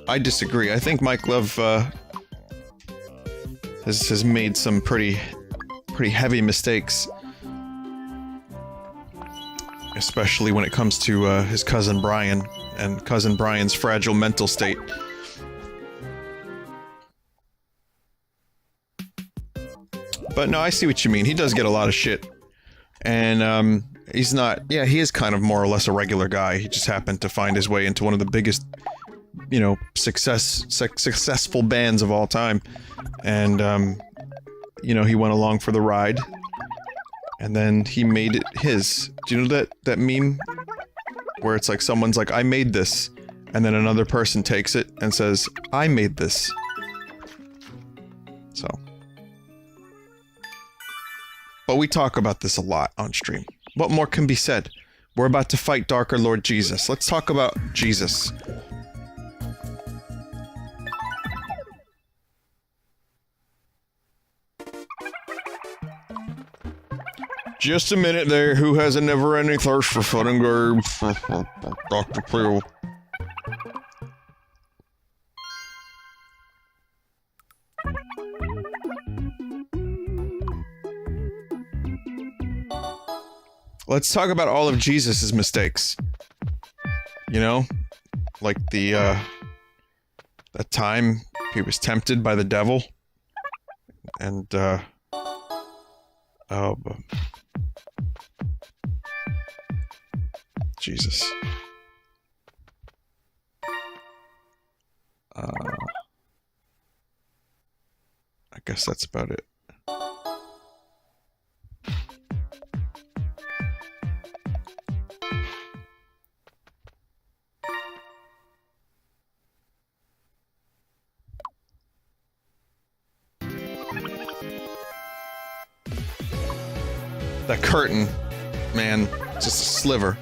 [SPEAKER 1] I disagree. I think Mike Love has made some pretty heavy mistakes. Especially when it comes to his cousin Brian and cousin Brian's fragile mental state. But no, I see what you mean. He does get a lot of shit. And, he's not... Yeah, he is kind of more or less a regular guy. He just happened to find his way into one of the biggest, you know, successful bands of all time. And, you know, he went along for the ride. And then he made it his. Do you know that meme? Where it's like someone's like, I made this. And then another person takes it and says, I made this. So... But we talk about this a lot on stream. What more can be said? We're about to fight Darker Lord Jesus. Let's talk about Jesus. Just a minute there. Who has a never-ending thirst for fun and games? Dr. Peel. Let's talk about all of Jesus' mistakes. You know? Like the, that time he was tempted by the devil. And, oh, Jesus. I guess that's about it. That curtain, man, just a sliver.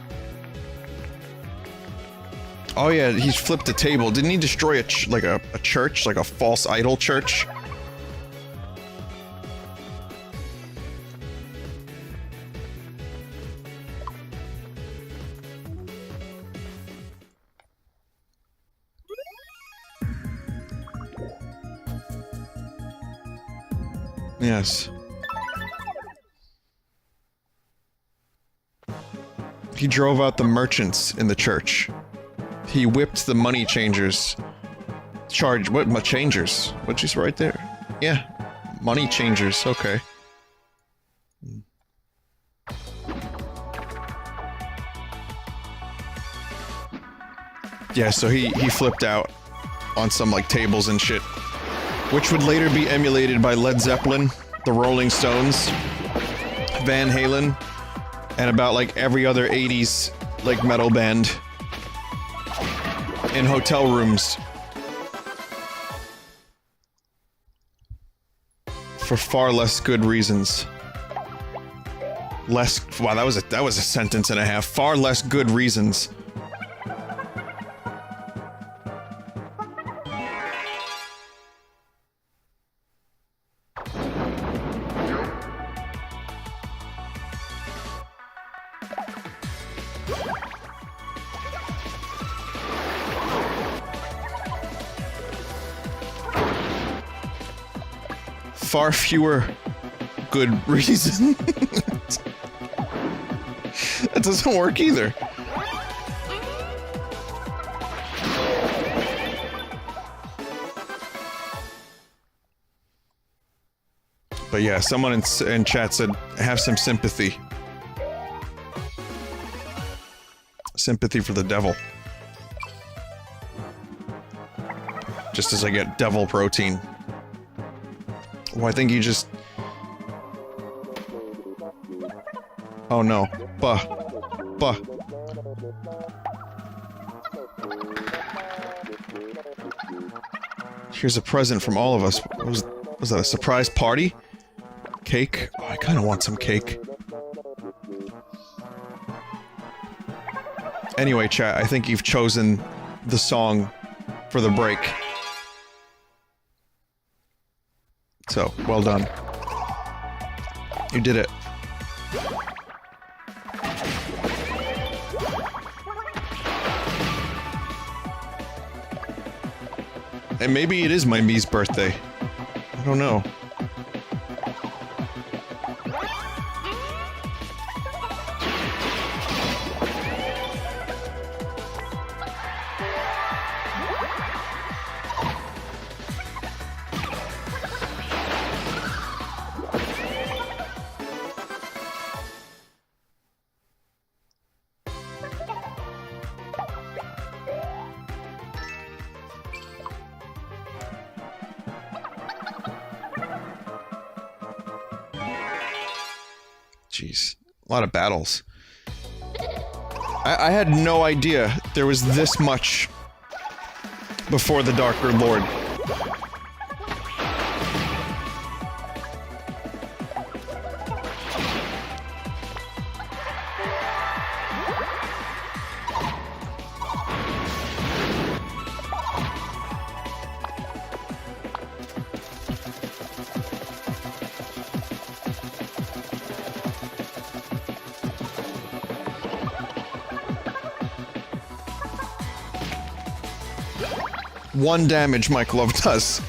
[SPEAKER 1] Oh yeah, he's flipped a table. Didn't he destroy a church, like a false idol church? Yes. He drove out the merchants in the church. He whipped the money changers. What changers? What'd you say right there? Yeah. Money changers, okay. Yeah, so he flipped out on some, like, tables and shit. Which would later be emulated by Led Zeppelin, the Rolling Stones, Van Halen, and about, like, every other 80s, like, metal band. In hotel rooms. For far less good reasons. Wow, that was a sentence and a half. Far less good reasons. Far fewer good reasons. That doesn't work either. But yeah, someone in chat said, have some sympathy. Sympathy for the devil. Just as I get devil protein. Well, I think you just... Oh no. Buh. Here's a present from all of us. Was that a surprise party? Cake? Oh, I kinda want some cake. Anyway, chat, I think you've chosen the song for the break. So, well done. You did it. And maybe it is my Mii's birthday. I don't know. Jeez. A lot of battles. I had no idea there was this much before the Darker Lord. 1 damage my glove does.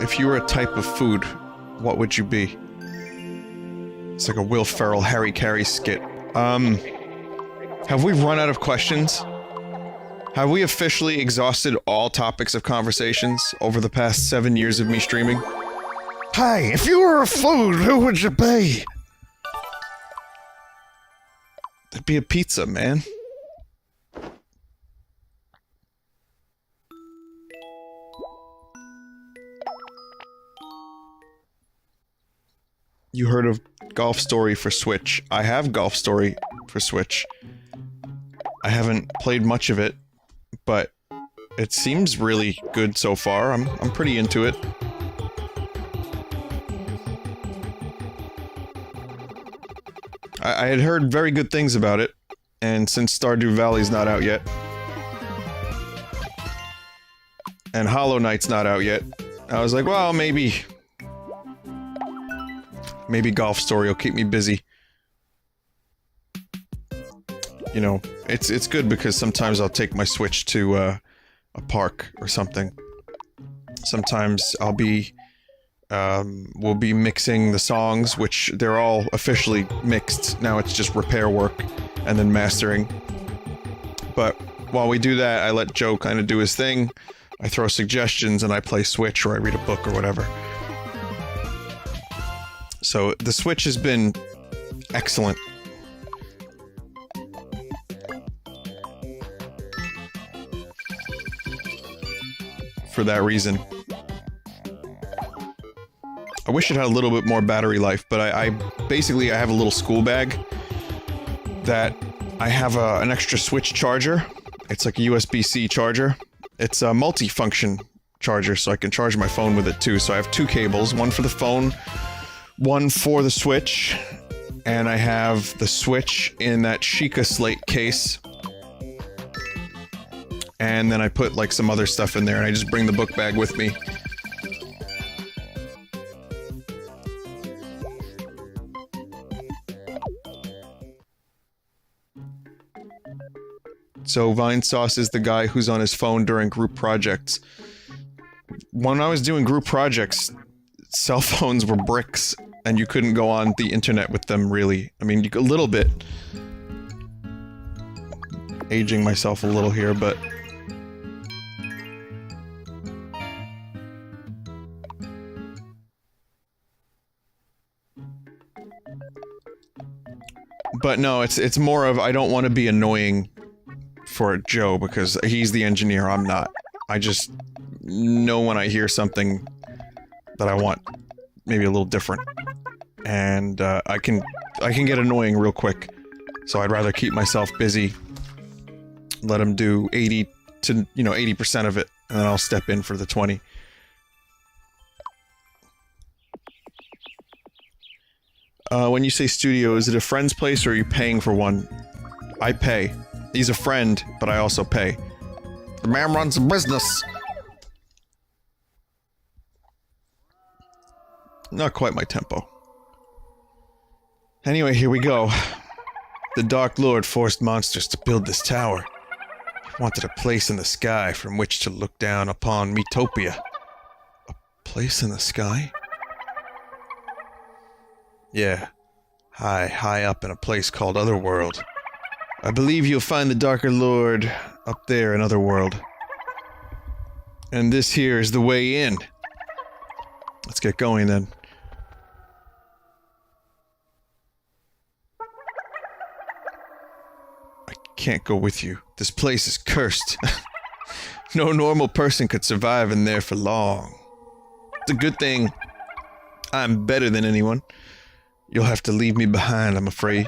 [SPEAKER 1] If you were a type of food, what would you be? It's like a Will Ferrell, Harry Carey skit. Have we run out of questions? Have we officially exhausted all topics of conversations over the past 7 years of me streaming?
[SPEAKER 3] Hey, if you were a food, who would you be?
[SPEAKER 1] That'd be a pizza, man. You heard of Golf Story for Switch. I have Golf Story for Switch. I haven't played much of it, but it seems really good so far. I'm pretty into it. I had heard very good things about it, and since Stardew Valley's not out yet, and Hollow Knight's not out yet, I was like, well, maybe Golf Story will keep me busy. You know, it's good because sometimes I'll take my Switch to a park or something. Sometimes I'll be we'll be mixing the songs, which they're all officially mixed. Now it's just repair work and then mastering. But while we do that, I let Joe kind of do his thing. I throw suggestions and I play Switch or I read a book or whatever. So the Switch has been excellent. For that reason. I wish it had a little bit more battery life, but I basically I have a little school bag that I have an extra Switch charger. It's like a USB-C charger. It's a multi-function charger, so I can charge my phone with it too. So I have 2 cables, one for the phone, one for the Switch, and I have the Switch in that Sheikah Slate case. And then I put like some other stuff in there, and I just bring the book bag with me. So Vinesauce is the guy who's on his phone during group projects. When I was doing group projects, cell phones were bricks, and you couldn't go on the internet with them, really. I mean, you could a little bit. Aging myself a little here, but... But no, it's more of I don't want to be annoying for Joe because he's the engineer, I'm not. I just know when I hear something that I want maybe a little different. And I can get annoying real quick. So I'd rather keep myself busy, let him do 80 to, 80% of it, and then I'll step in for the 20. When you say studio, is it a friend's place or are you paying for one? I pay. He's a friend, but I also pay. The man runs a business. Not quite my tempo. Anyway, here we go. The Dark Lord forced monsters to build this tower. He wanted a place in the sky from which to look down upon Miitopia. A place in the sky? Yeah. High up in a place called Otherworld. I believe you'll find the Darker Lord up there in Otherworld. And this here is the way in. Let's get going then. can't go with you. This place is cursed. No normal person could survive in there for long. It's a good thing I'm better than anyone. You'll have to leave me behind, I'm afraid.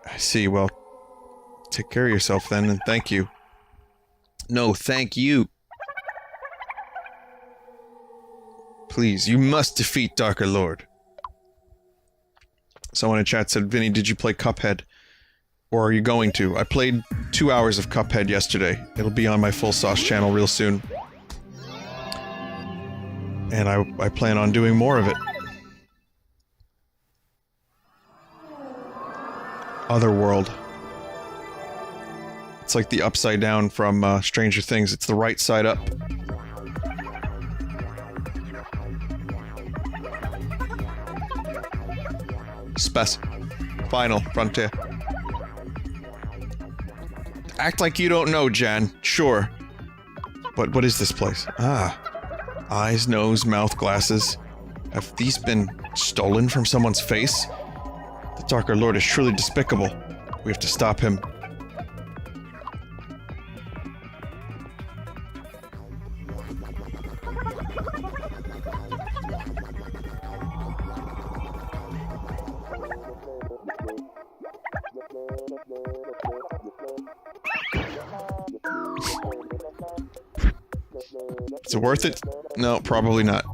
[SPEAKER 1] I see, well, take care of yourself then, and thank you. No, thank you. Please, you must defeat Darker Lord. Someone in chat said, Vinny, did you play Cuphead? Or are you going to? I played 2 hours of Cuphead yesterday. It'll be on my Full Sauce channel real soon. And I plan on doing more of it. Otherworld. It's like the upside down from Stranger Things. It's the right side up. Final frontier. Act like you don't know, Jan. Sure. But what is this place? Ah. Eyes, nose, mouth, glasses. Have these been stolen from someone's face? The Darker Lord is truly despicable. We have to stop him. Is it worth it? No, probably not.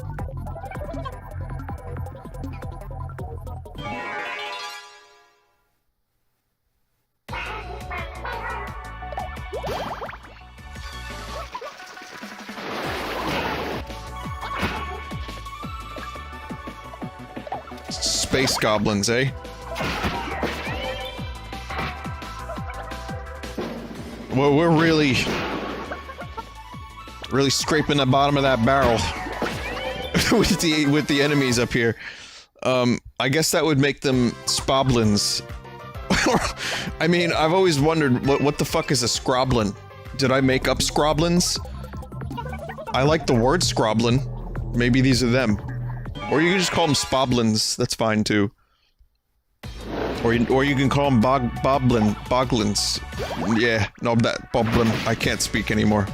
[SPEAKER 1] Space goblins, eh? Well, we're really scraping the bottom of that barrel with the enemies up here. I guess that would make them spoblins. I mean, I've always wondered what the fuck is a scroblin? Did I make up scroblins? I like the word scroblin. Maybe these are them. Or you can just call them spoblins. That's fine too. Or you can call them boglins. Yeah, no, that boblin. I can't speak anymore.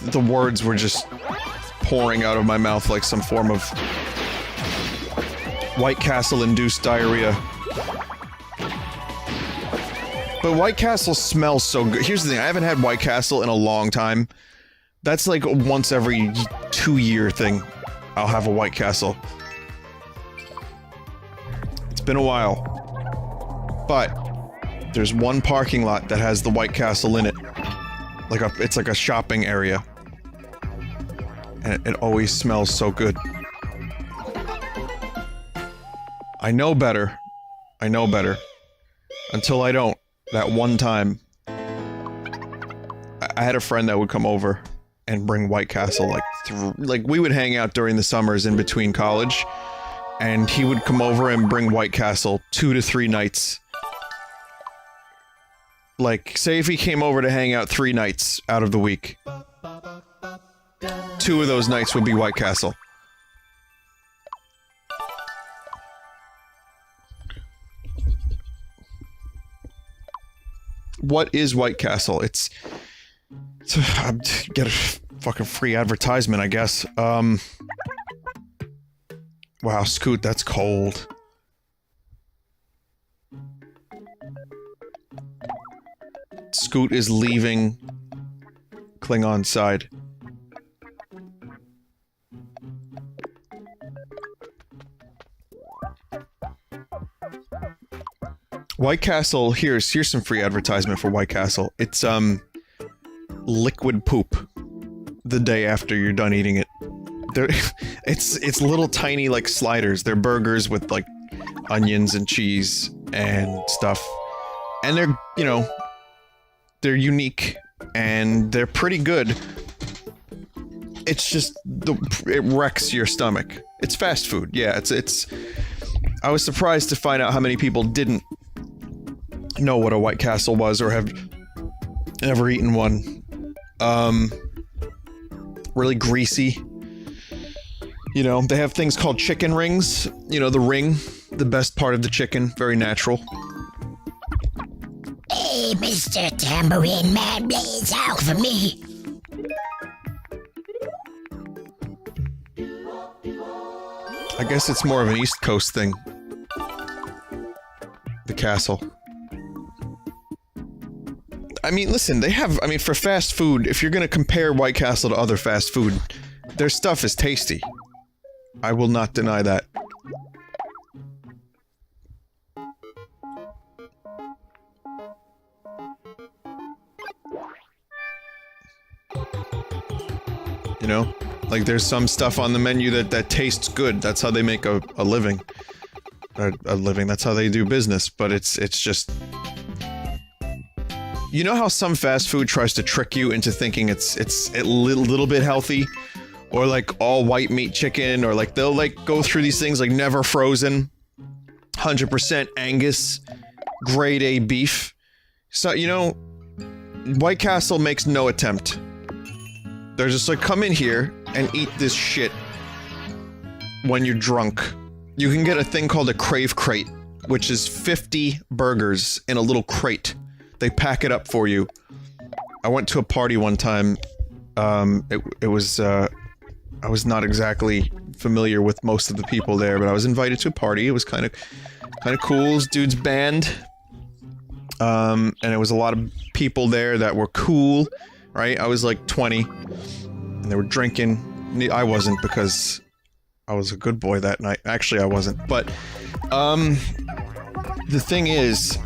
[SPEAKER 1] The words were just pouring out of my mouth like some form of White Castle-induced diarrhea. But White Castle smells so good. Here's the thing, I haven't had White Castle in a long time. That's like a once every 2-year thing. I'll have a White Castle. It's been a while. But there's one parking lot that has the White Castle in it. It's like a shopping area. And it always smells so good. I know better. I know better. Until I don't. That one time. I had a friend that would come over and bring White Castle, like we would hang out during the summers in between college. And he would come over and bring White Castle 2 to 3 nights. Like, say if he came over to hang out 3 nights out of the week. 2 of those nights would be White Castle. What is White Castle? It's get a fucking free advertisement, I guess. Wow, Scoot, that's cold. Scoot is leaving Klingon's side. White Castle, here's some free advertisement for White Castle. It's, liquid poop. The day after you're done eating it. It's little tiny, like, sliders. They're burgers with, like, onions and cheese and stuff. And they're, you know, they're unique. And they're pretty good. It's just, it wrecks your stomach. It's fast food, yeah, it's... I was surprised to find out how many people didn't know what a White Castle was or have ever eaten one. Really greasy. You know, they have things called chicken rings. You know, the ring, the best part of the chicken, very natural.
[SPEAKER 4] Hey, Mr. Tambourine Man, please out for me.
[SPEAKER 1] I guess it's more of an East Coast thing. The castle. I mean, listen, they have, I mean, for fast food, if you're gonna compare White Castle to other fast food, their stuff is tasty. I will not deny that. You know? Like, there's some stuff on the menu that tastes good. That's how they make a living. A living, that's how they do business, but it's just... You know how some fast food tries to trick you into thinking it's a little bit healthy? Or like all white meat chicken, or like they'll like go through these things like never frozen, 100% Angus, grade A beef. So, you know, White Castle makes no attempt. They're just like, come in here and eat this shit when you're drunk. You can get a thing called a Crave Crate, which is 50 burgers in a little crate. They pack it up for you. I went to a party one time. It was, I was not exactly familiar with most of the people there, but I was invited to a party. It was kind of cool. This dude's band. And it was a lot of people there that were cool, right? I was like 20, and they were drinking. I wasn't, because I was a good boy that night. Actually, I wasn't, but, the thing is,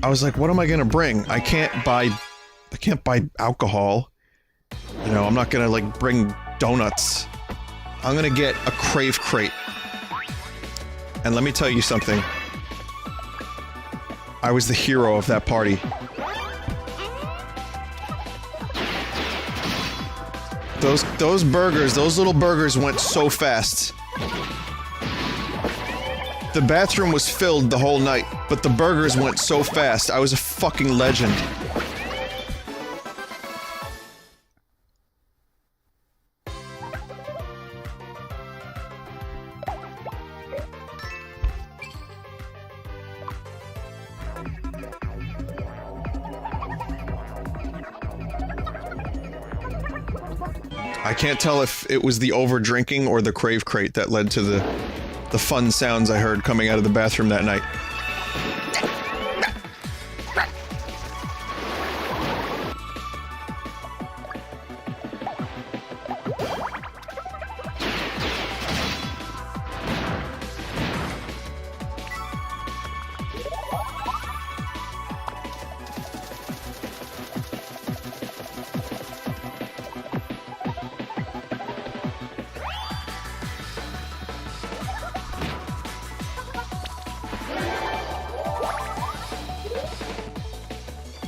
[SPEAKER 1] I was like, what am I gonna bring? I can't buy alcohol. You know, I'm not gonna, like, bring donuts. I'm gonna get a Crave Crate. And let me tell you something. I was the hero of that party. Those burgers, those little burgers went so fast. The bathroom was filled the whole night, but the burgers went so fast. I was a fucking legend. I can't tell if it was the over-drinking or the Crave Crate that led to the fun sounds I heard coming out of the bathroom that night.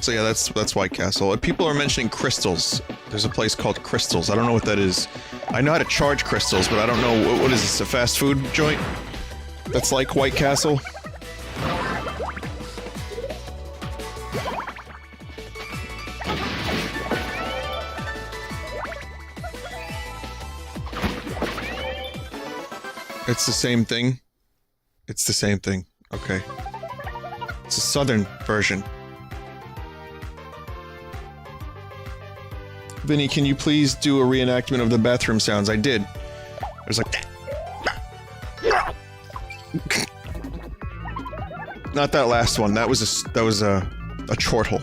[SPEAKER 1] So yeah, that's White Castle. People are mentioning Crystals. There's a place called Crystals. I don't know what that is. I know how to charge crystals, but I don't know, what is this, a fast food joint? That's like White Castle? It's the same thing? It's the same thing. Okay. It's a southern version. Vinny, can you please do a reenactment of the bathroom sounds? I did. It was like... Not that last one. That was a chortle.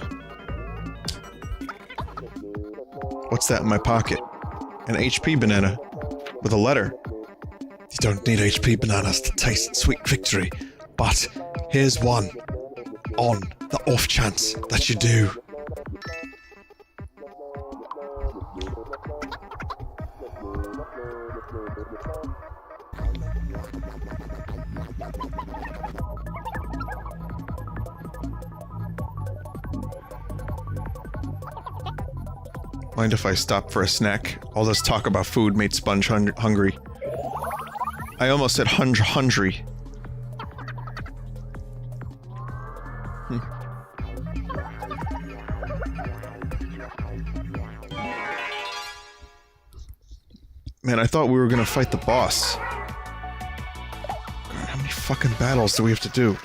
[SPEAKER 1] What's that in my pocket? An HP banana. With a letter. You don't need HP bananas to taste sweet victory. But here's one. On the off chance that you do. Mind if I stop for a snack? All this talk about food made Sponge hungry. I almost said hungry. Man, I thought we were gonna fight the boss. fucking battles do we have to do?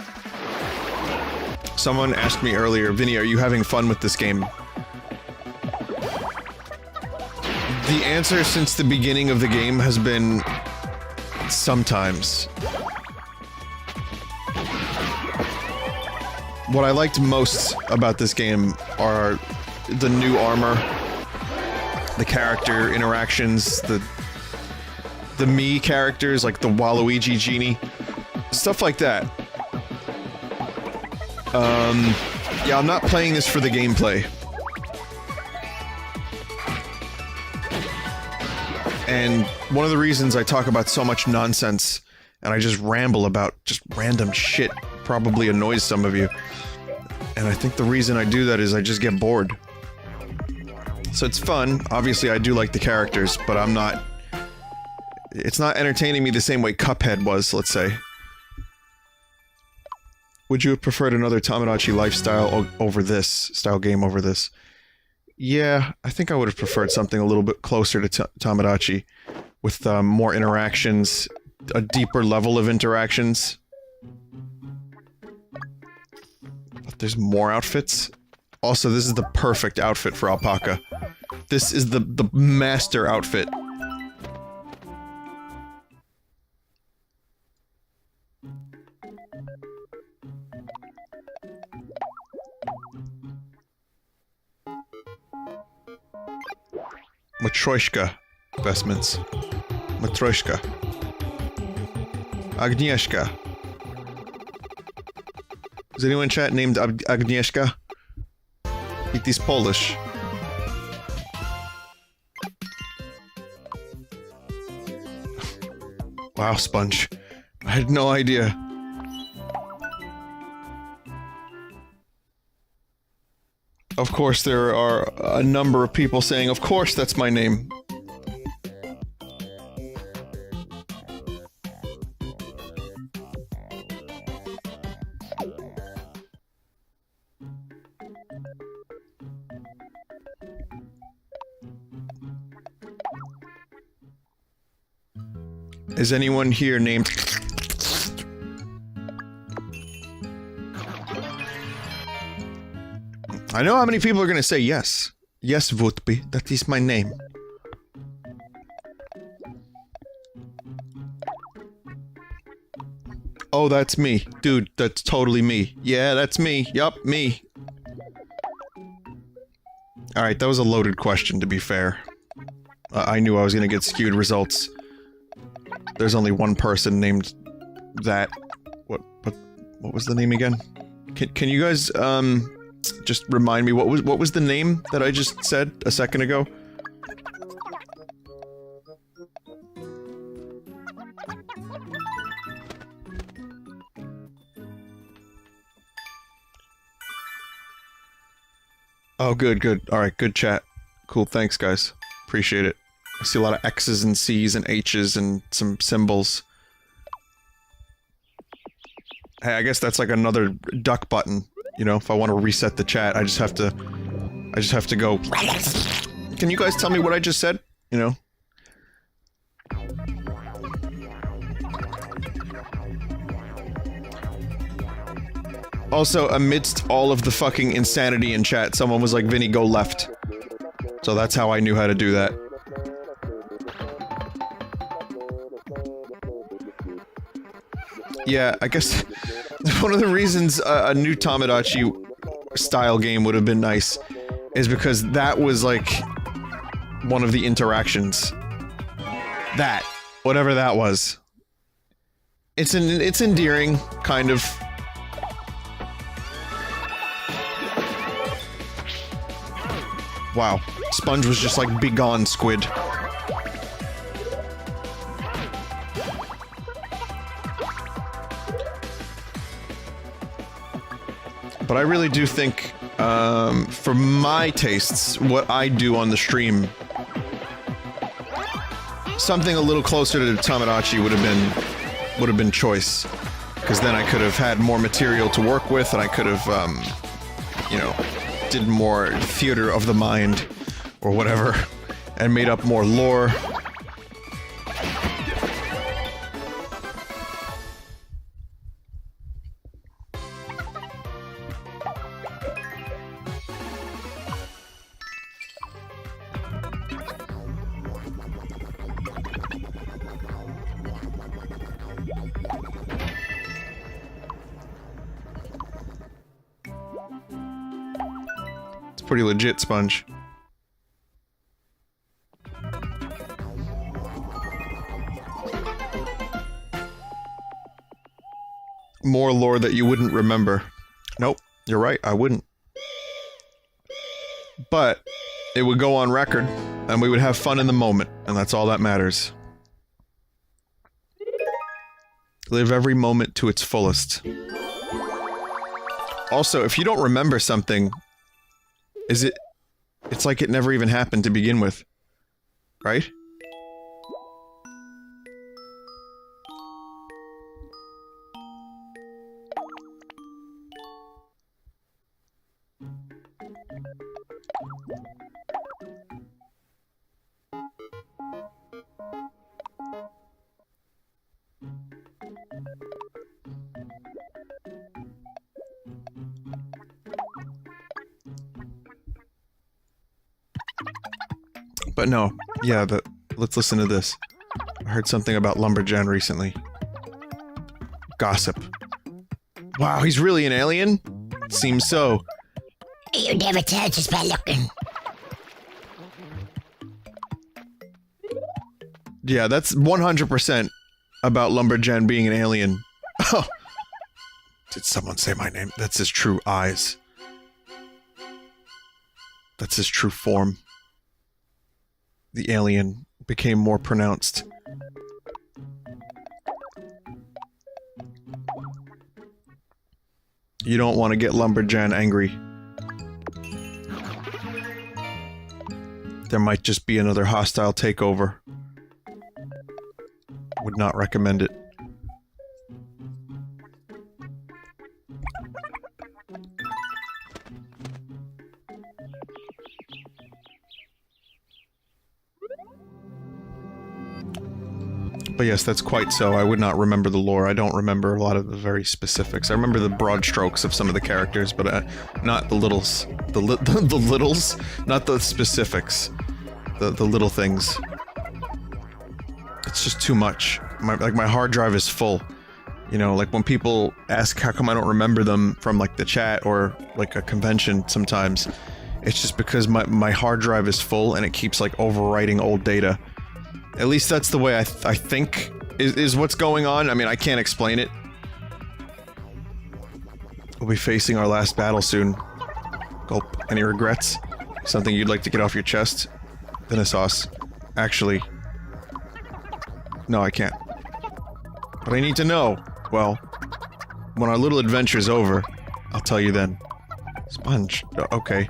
[SPEAKER 1] Someone asked me earlier, Vinny, are you having fun with this game? The answer since the beginning of the game has been... sometimes. What I liked most about this game are the new armor, the character interactions, the Mii characters, like the Waluigi genie, stuff like that. Yeah, I'm not playing this for the gameplay. And one of the reasons I talk about so much nonsense, and I just ramble about just random shit, probably annoys some of you. And I think the reason I do that is I just get bored. So it's fun. Obviously, I do like the characters, but I'm not... It's not entertaining me the same way Cuphead was, let's say. Would you have preferred another Tamagotchi lifestyle over this, style game over this? Yeah, I think I would have preferred something a little bit closer to Tamagotchi, with more interactions, a deeper level of interactions. But there's more outfits? Also, this is the perfect outfit for Alpaca. This is the master outfit. Matryoshka vestments. Matryoshka. Agnieszka. Is anyone in chat named Agnieszka? It is Polish. Wow, Sponge. I had no idea. Of course, there are a number of people saying, of course that's my name. Is anyone here named... I know how many people are gonna say yes. Yes, Vutpi, that is my name. Oh, that's me. Dude, that's totally me. Yeah, that's me. Yup, me. Alright, that was a loaded question, to be fair. I knew I was gonna get skewed results. There's only one person named that. What was the name again? Can you guys, just remind me, what was the name that I just said a second ago? Oh, good. Alright, good chat. Cool, thanks guys. Appreciate it. I see a lot of X's and C's and H's and some symbols. Hey, I guess that's like another duck button. You know, if I want to reset the chat, I just have to go... Can you guys tell me what I just said? You know? Also, amidst all of the fucking insanity in chat, someone was like, Vinny, go left. So that's how I knew how to do that. Yeah, I guess one of the reasons a new Tamagotchi style game would have been nice is because that was like one of the interactions. That, whatever that was. It's endearing, kind of. Wow, Sponge was just like, be gone, squid. But I really do think, for my tastes, what I do on the stream, something a little closer to Tamagotchi would have been choice, because then I could have had more material to work with, and I could have, you know, did more theater of the mind, or whatever, and made up more lore. pretty legit, Sponge. More lore that you wouldn't remember. Nope, you're right, I wouldn't. But it would go on record, and we would have fun in the moment, and that's all that matters. Live every moment to its fullest. Also, if you don't remember something, it's like it never even happened to begin with. Right? But no, yeah, let's listen to this. I heard something about Lumberjan recently. Gossip. Wow, he's really an alien? Seems so.
[SPEAKER 4] You never tell just by looking.
[SPEAKER 1] Yeah, that's 100% about Lumberjan being an alien. Oh! Did someone say my name? That's his true eyes. That's his true form. The alien became more pronounced. You don't want to get Lumberjan angry. There might just be another hostile takeover. Would not recommend it. But yes, that's quite so. I would not remember the lore. I don't remember a lot of the very specifics. I remember the broad strokes of some of the characters, but not the littles. The littles? Not the specifics. The little things. It's just too much. My hard drive is full. You know, like when people ask how come I don't remember them from like the chat or like a convention sometimes, it's just because my hard drive is full and it keeps like overwriting old data. At least that's the way I think is what's going on. I mean, I can't explain it. We'll be facing our last battle soon. Gulp. Any regrets? Something you'd like to get off your chest? Vinesauce. Actually... No, I can't. But I need to know. Well, when our little adventure's over, I'll tell you then. Sponge. Okay.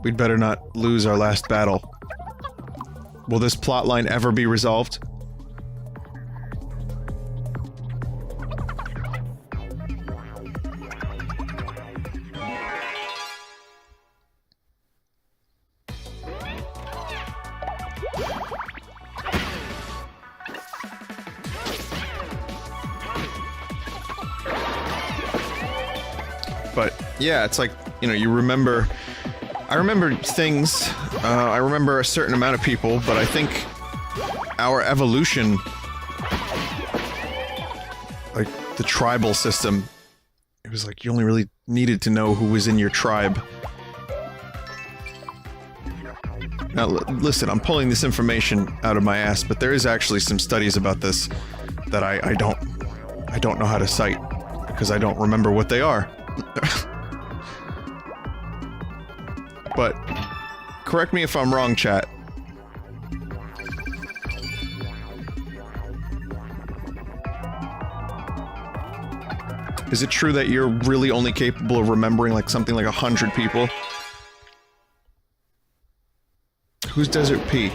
[SPEAKER 1] We'd better not lose our last battle. Will this plotline ever be resolved? But, yeah, it's like, you know, you remember... I remember things, I remember a certain amount of people, but I think our evolution, like the tribal system, it was like you only really needed to know who was in your tribe. Now, listen, I'm pulling this information out of my ass, but there is actually some studies about this that I don't know how to cite, because I don't remember what they are. But, correct me if I'm wrong, chat. Is it true that you're really only capable of remembering like something like 100 people? Who's Desert P?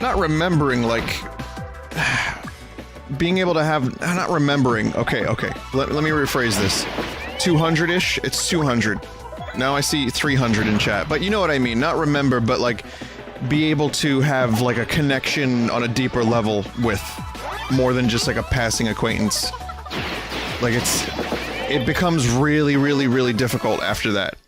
[SPEAKER 1] Not remembering, like... being able to have... Not remembering. Okay. Let me rephrase this. 200-ish? It's 200. Now I see 300 in chat. But you know what I mean. Not remember, but, like, be able to have, like, a connection on a deeper level with more than just, like, a passing acquaintance. Like, it becomes really, really, really difficult after that.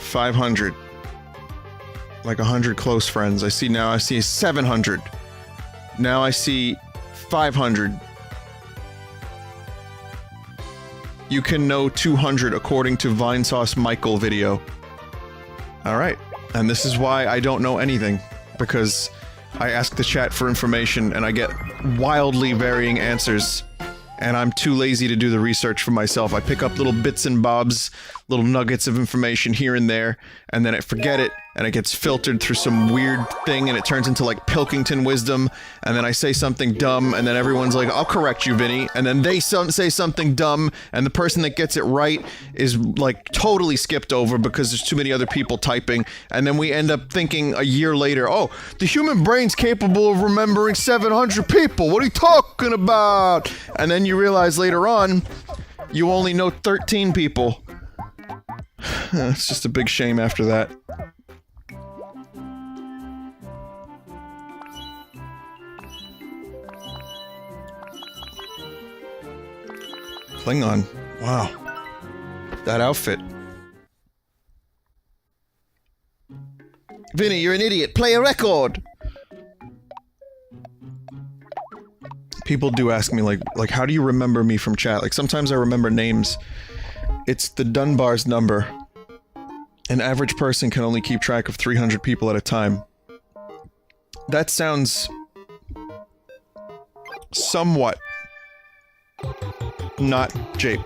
[SPEAKER 1] 500. Like 100 close friends. I see 700. Now I see 500. You can know 200 according to Vinesauce Michael video. Alright. And this is why I don't know anything. Because I ask the chat for information and I get wildly varying answers. And I'm too lazy to do the research for myself. I pick up little bits and bobs, little nuggets of information here and there, and then I forget it, and it gets filtered through some weird thing, and it turns into, like, Pilkington wisdom, and then I say something dumb, and then everyone's like, I'll correct you, Vinny, and then they say something dumb, and the person that gets it right is, like, totally skipped over because there's too many other people typing, and then we end up thinking a year later, oh, the human brain's capable of remembering 700 people, what are you talking about? And then you realize later on, you only know 13 people. It's just a big shame after that. Klingon. Wow. That outfit.
[SPEAKER 2] Vinny, you're an idiot. Play a record!
[SPEAKER 1] People do ask me, like, how do you remember me from chat? Like, sometimes I remember names. It's the Dunbar's number. An average person can only keep track of 300 people at a time. That sounds... somewhat... not jape.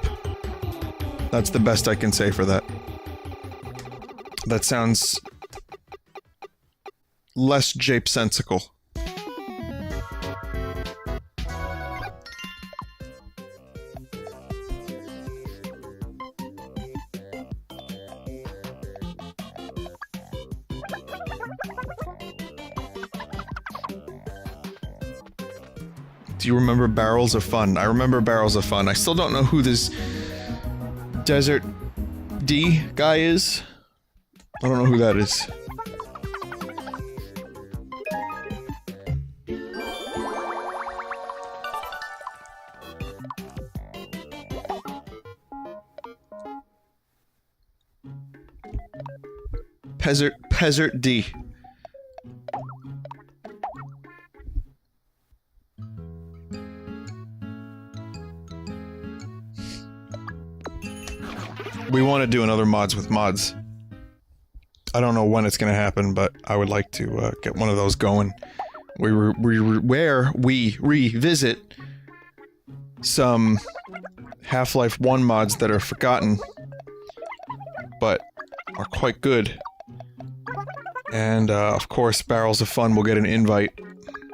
[SPEAKER 1] That's the best I can say for that. That sounds... less jape-sensical. Do you remember Barrels of Fun? I remember Barrels of Fun. I still don't know who this Desert D guy is. I don't know who that is. Peasert D. We want to do another mods with mods. I don't know when it's gonna happen, but I would like to get one of those going. Where we revisit some Half-Life 1 mods that are forgotten, but are quite good. And, of course, Barrels of Fun will get an invite.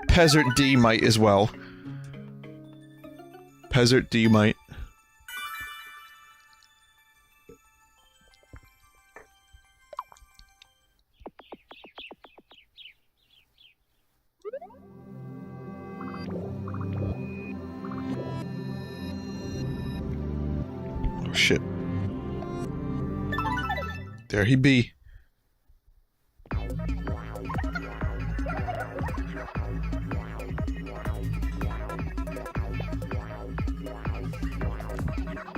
[SPEAKER 1] Peasert D might as well. Peasert D might. Oh, shit. There he be.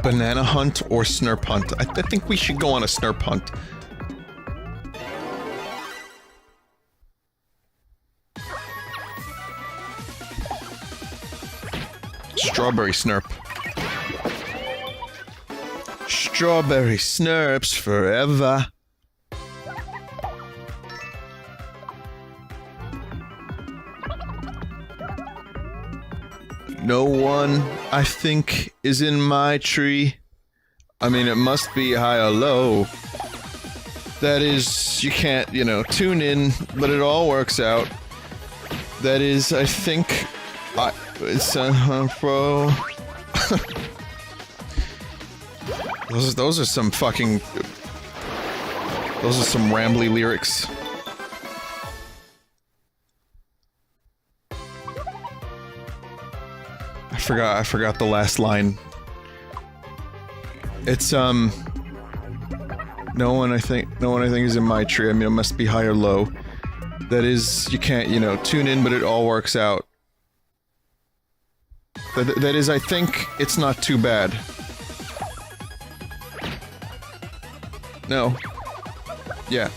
[SPEAKER 1] Banana hunt or snurp hunt? I think we should go on a snurp hunt. Strawberry snurp. Strawberry snurps forever. No one, I think, is in my tree. I mean, it must be high or low. That is, you can't, you know, tune in, but it all works out. That is, I think, it's bro. Those are some fucking... Those are some rambly lyrics. I forgot the last line. It's, no one I think is in my tree. I mean, it must be high or low. That is, you can't, you know, tune in, but it all works out. That is, I think, it's not too bad. No. Yeah.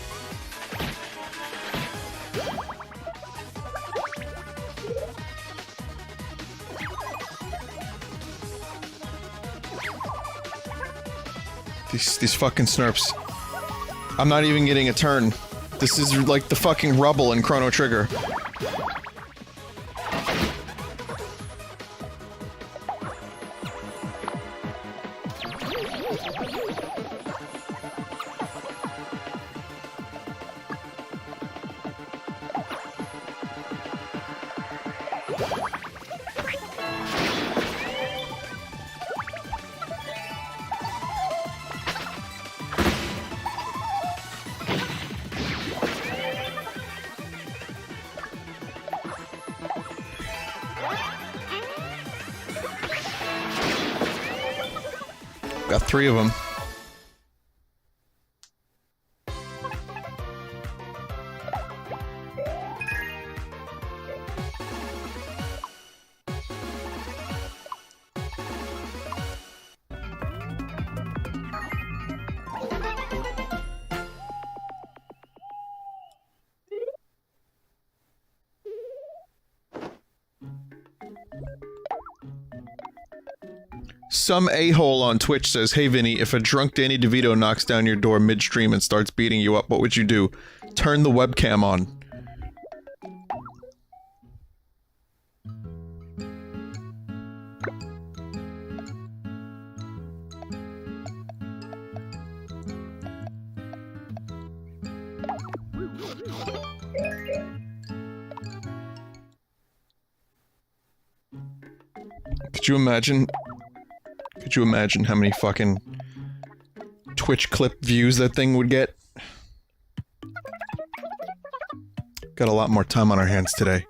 [SPEAKER 1] These fucking Snurps. I'm not even getting a turn. This is like the fucking rubble in Chrono Trigger. Got 3 of them. Some a-hole on Twitch says, "Hey Vinny, if a drunk Danny DeVito knocks down your door midstream and starts beating you up, what would you do? Turn the webcam on." Could you imagine? Could you imagine how many fucking Twitch clip views that thing would get? Got a lot more time on our hands today.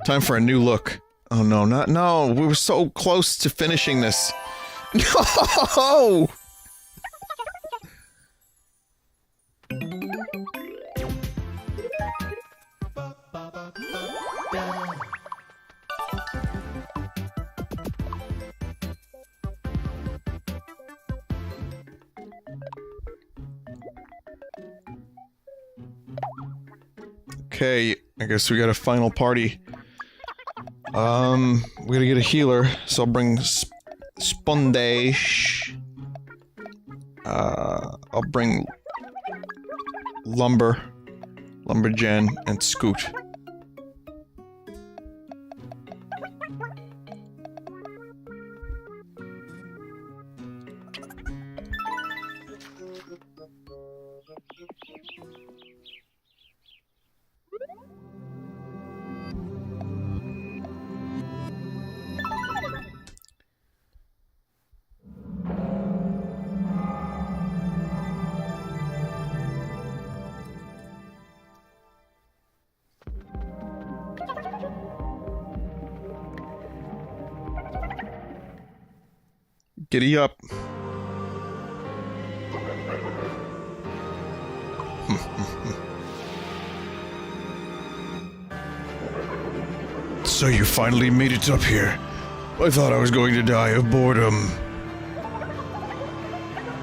[SPEAKER 1] Time for a new look. Oh no, no, we were so close to finishing this. No! Okay, I guess we got a final party. We gotta get a healer, so I'll bring Spondash. I'll bring Lumberjan, and Scoot. Giddy up. So you finally made it up here. I thought I was going to die of boredom.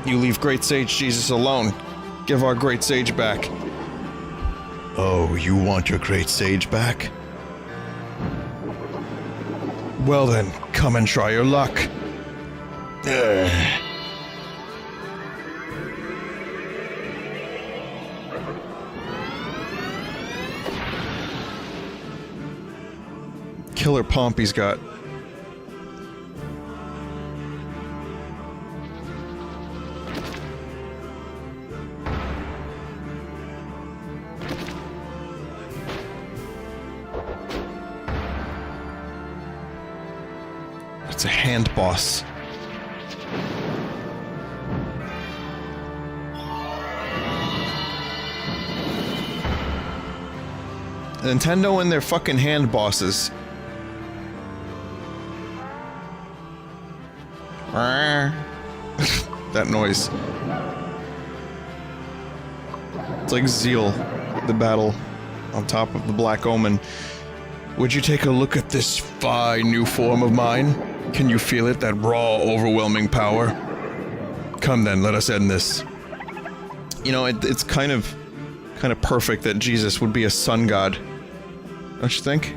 [SPEAKER 1] You leave Great Sage Jesus alone. Give our Great Sage back. Oh, you want your Great Sage back? Well then, come and try your luck. Killer Pompey's got. It's a hand boss. Nintendo and their fucking hand bosses. That noise. It's like Zeal, the battle on top of the Black Omen. Would you take a look at this fine new form of mine? Can you feel it, that raw, overwhelming power? Come then, let us end this. You know, it's kind of kind of perfect that Jesus would be a sun god. Don't you think?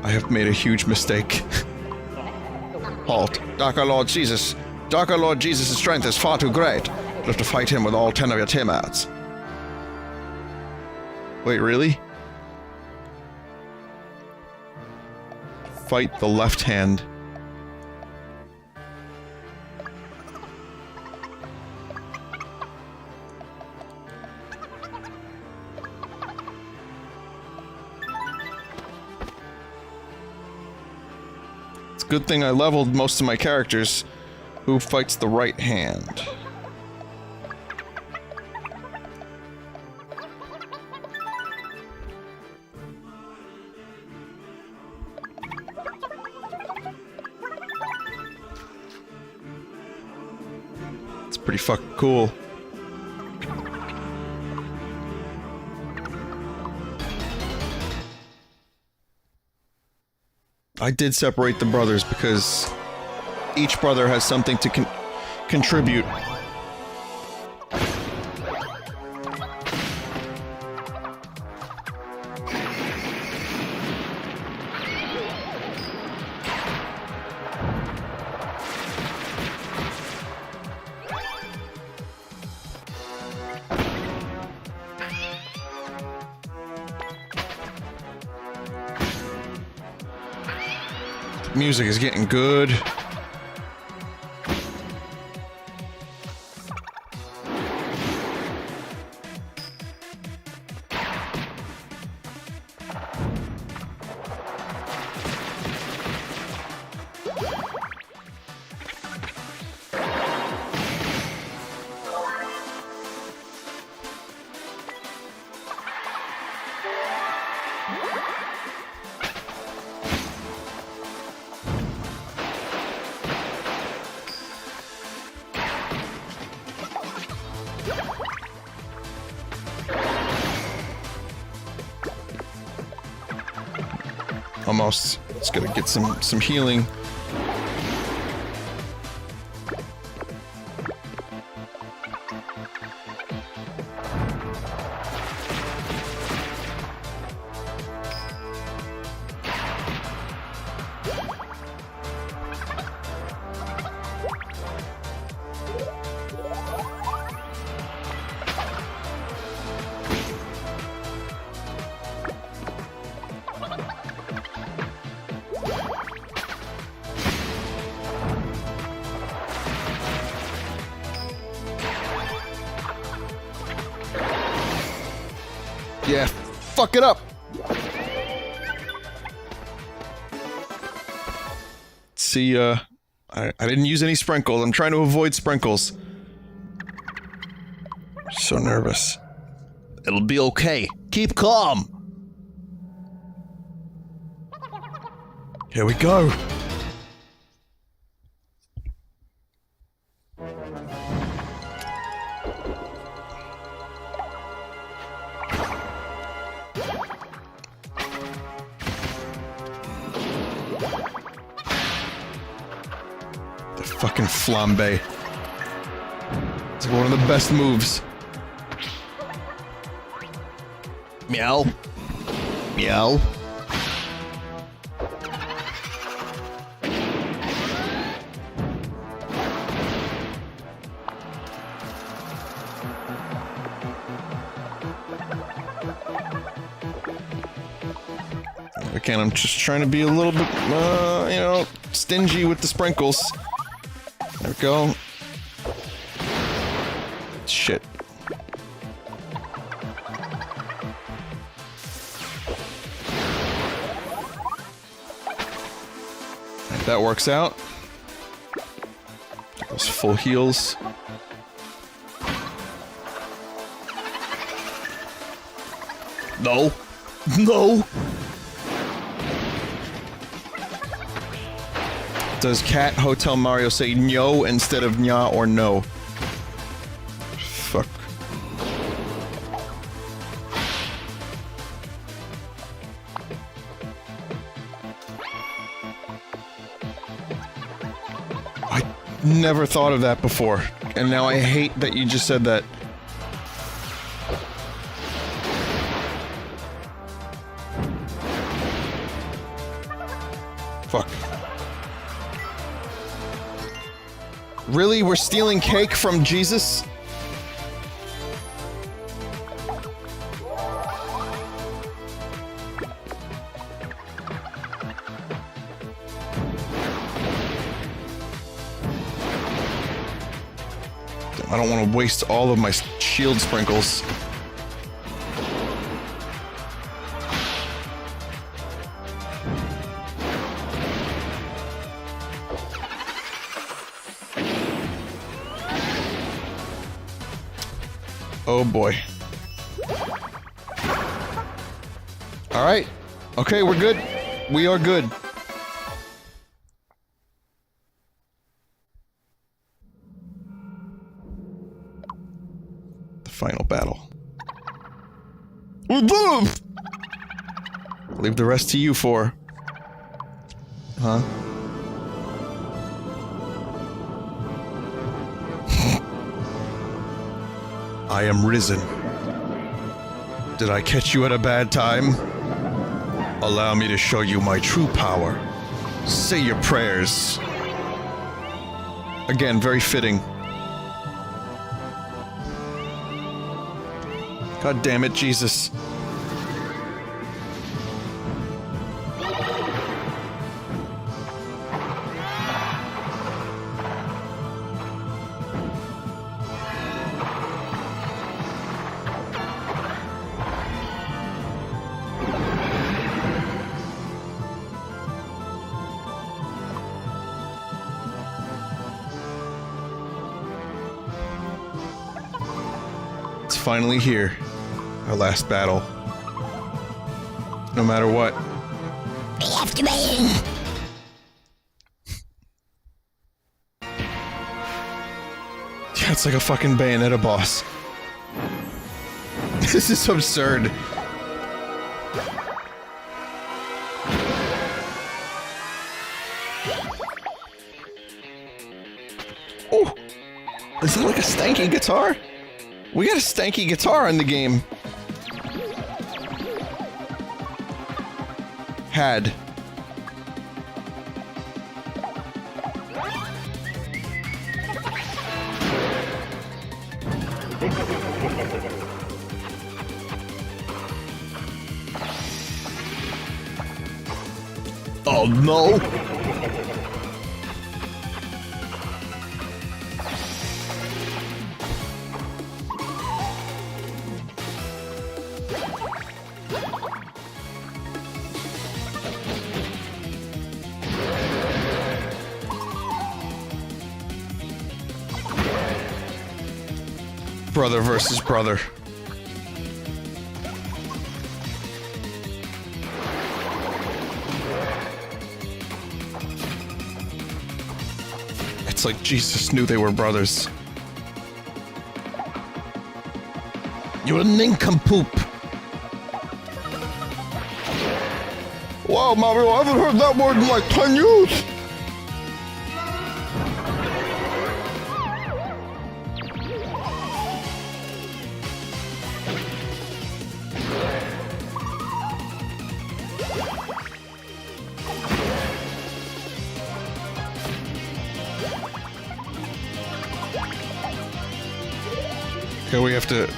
[SPEAKER 1] I have made a huge mistake.
[SPEAKER 2] Halt. Dark our Lord Jesus. Dark our Lord Jesus' strength is far too great. You have to fight him with all 10 of your Timmats.
[SPEAKER 1] Wait, really? Fight the left hand. It's a good thing I leveled most of my characters. Who fights the right hand? It's pretty fucking cool. I did separate the brothers because each brother has something to contribute. The music is getting good. Almost. Just gotta get some healing. Yeah, fuck it up. See, I didn't use any sprinkles. I'm trying to avoid sprinkles. So nervous.
[SPEAKER 2] It'll be okay. Keep calm.
[SPEAKER 1] Here we go. Fucking flambe. It's one of the best moves.
[SPEAKER 2] Meow. Meow.
[SPEAKER 1] Again, I'm just trying to be a little bit, you know, stingy with the sprinkles. There we go. Shit. That works out. Those full heals.
[SPEAKER 2] No. No.
[SPEAKER 1] Does Cat Hotel Mario say no instead of nya or no? Fuck. I never thought of that before, and now I hate that you just said that. Really? We're stealing cake from Jesus? I don't want to waste all of my shield sprinkles. Oh boy. Alright. Okay, we're good. We are good. The final battle. Leave the rest to you four. Huh? I am risen. Did I catch you at a bad time? Allow me to show you my true power. Say your prayers. Again, very fitting. God damn it, Jesus. It's finally here. Our last battle. No matter what.
[SPEAKER 4] We have to win.
[SPEAKER 1] Yeah, it's like a fucking Bayonetta boss. This is absurd. Oh! Is that like a stanky guitar? We got a stanky guitar in the game. Had. Oh no! Brother versus brother. It's like Jesus knew they were brothers. You're a nincompoop. Wow, Mario, I haven't heard that word in like 10 years. Okay, we have to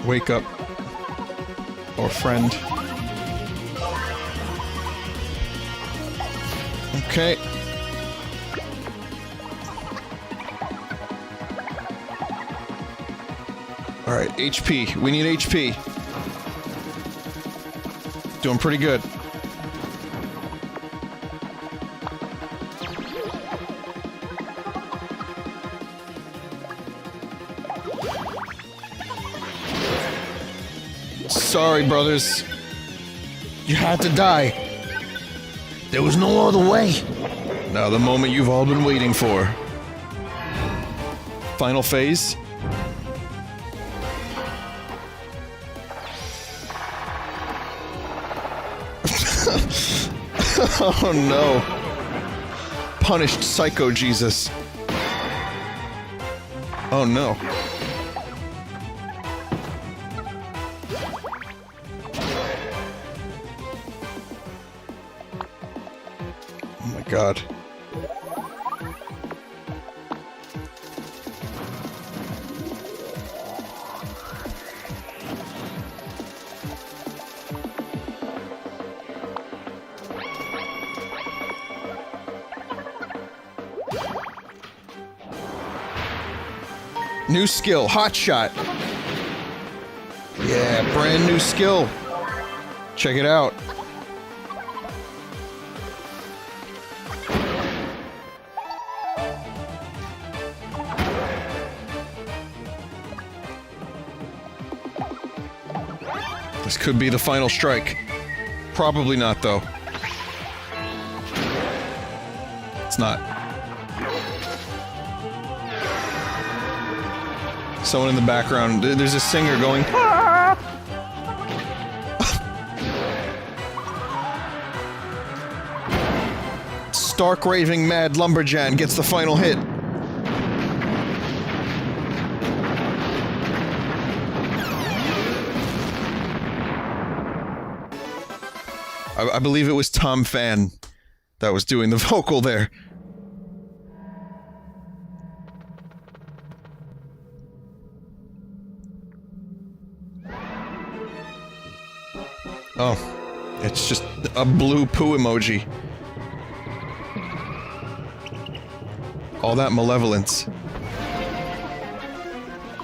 [SPEAKER 1] wake up our friend. Okay. Alright, HP. We need HP. Doing pretty good. Sorry, brothers. You had to die. There was no other way. Now the moment you've all been waiting for. Final phase. Oh no. Punished Psycho Jesus. Oh no. God.
[SPEAKER 2] New skill, hot shot. Yeah, brand new skill. Check it out. This could be the final strike. Probably not, though. It's not. Someone in the background. There's a singer going. Stark raving mad lumberjan gets the final hit. I believe it was Tom Fan that was doing the vocal there. Oh, it's just a blue poo emoji. All that malevolence.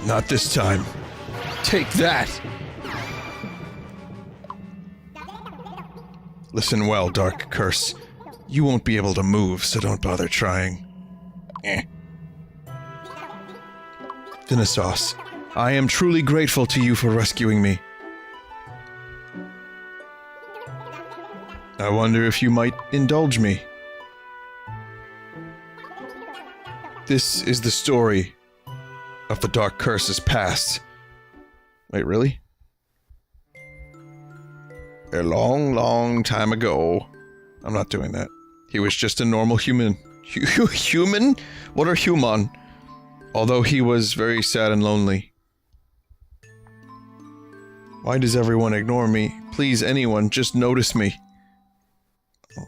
[SPEAKER 2] Not this time. Take that! Listen well, Dark Curse. You won't be able to move, so don't bother trying. Vinesauce, I am truly grateful to you for rescuing me. I wonder if you might indulge me. This is the story of the Dark Curse's past. Wait, really? A long, long time ago. I'm not doing that. He was just a normal human. Human? What are human? Although he was very sad and lonely. Why does everyone ignore me? Please, anyone, just notice me. Oh.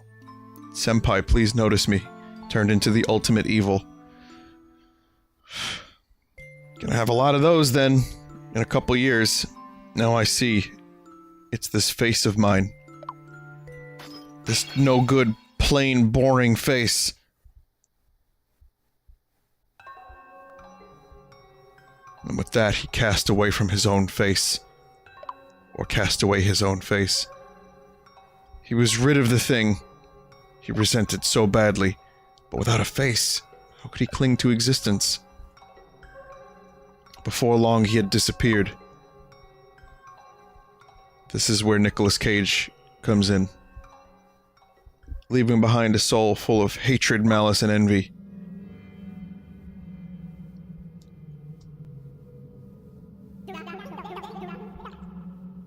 [SPEAKER 2] Senpai, please notice me. Turned into the ultimate evil. Gonna have a lot of those then, in a couple years. Now I see. It's this face of mine. This no good, plain, boring face. And with that, he cast away from his own face. Or cast away his own face. He was rid of the thing he resented so badly. But without a face, how could he cling to existence? Before long, he had disappeared. This is where Nicolas Cage comes in. Leaving behind a soul full of hatred, malice, and envy.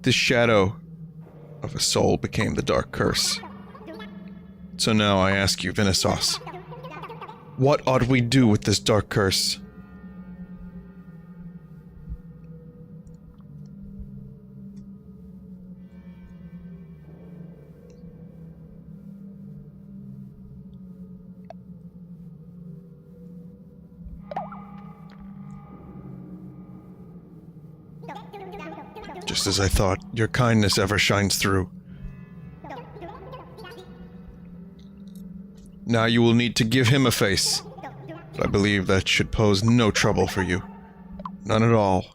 [SPEAKER 2] This shadow of a soul became the Dark Curse. So now I ask you, Vinesauce, what ought we do with this Dark Curse? Just as I thought, your kindness ever shines through. Now you will need to give him a face. But I believe that should pose no trouble for you. None at all.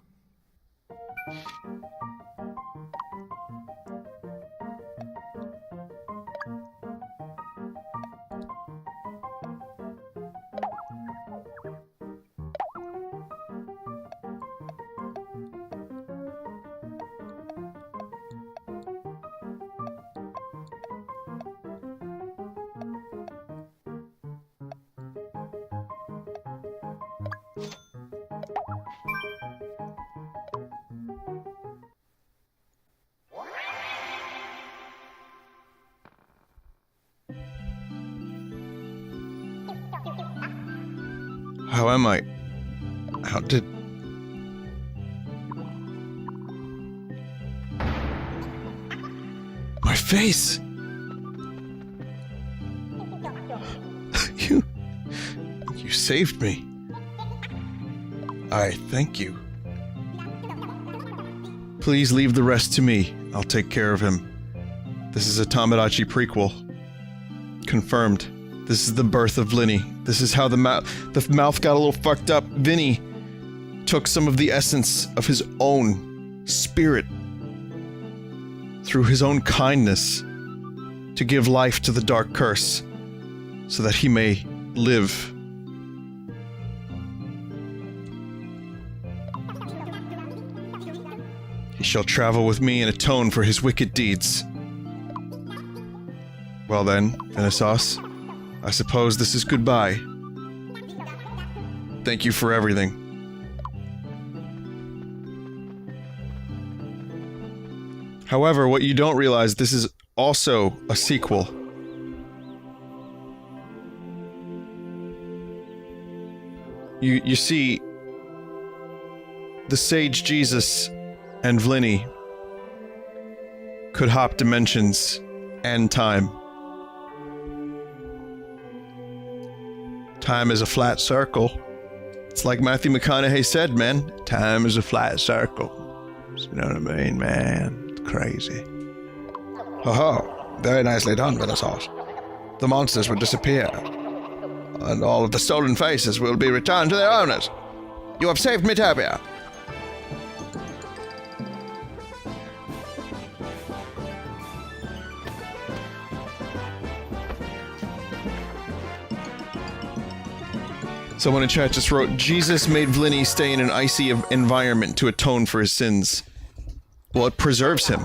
[SPEAKER 2] How am I? How did... My face! You saved me. I thank you. Please leave the rest to me. I'll take care of him. This is a Tomodachi prequel. Confirmed. This is the birth of Vinny. This is how the mouth got a little fucked up. Vinny took some of the essence of his own spirit through his own kindness to give life to the dark curse so that he may live. He shall travel with me and atone for his wicked deeds. Well then, Vinesauce, I suppose this is goodbye. Thank you for everything. However, what you don't realize, this is also a sequel. You see, the sage Jesus and Vinny could hop dimensions and time. Time is a flat circle. It's like Matthew McConaughey said, man. Time is a flat circle. You know what I mean, man? It's crazy.
[SPEAKER 3] Ho-ho. Very nicely done, Vinesauce. The monsters will disappear, and all of the stolen faces will be returned to their owners. You have saved Miitopia.
[SPEAKER 2] Someone in chat just wrote, Jesus made Vinny stay in an icy environment to atone for his sins. Well, it preserves him.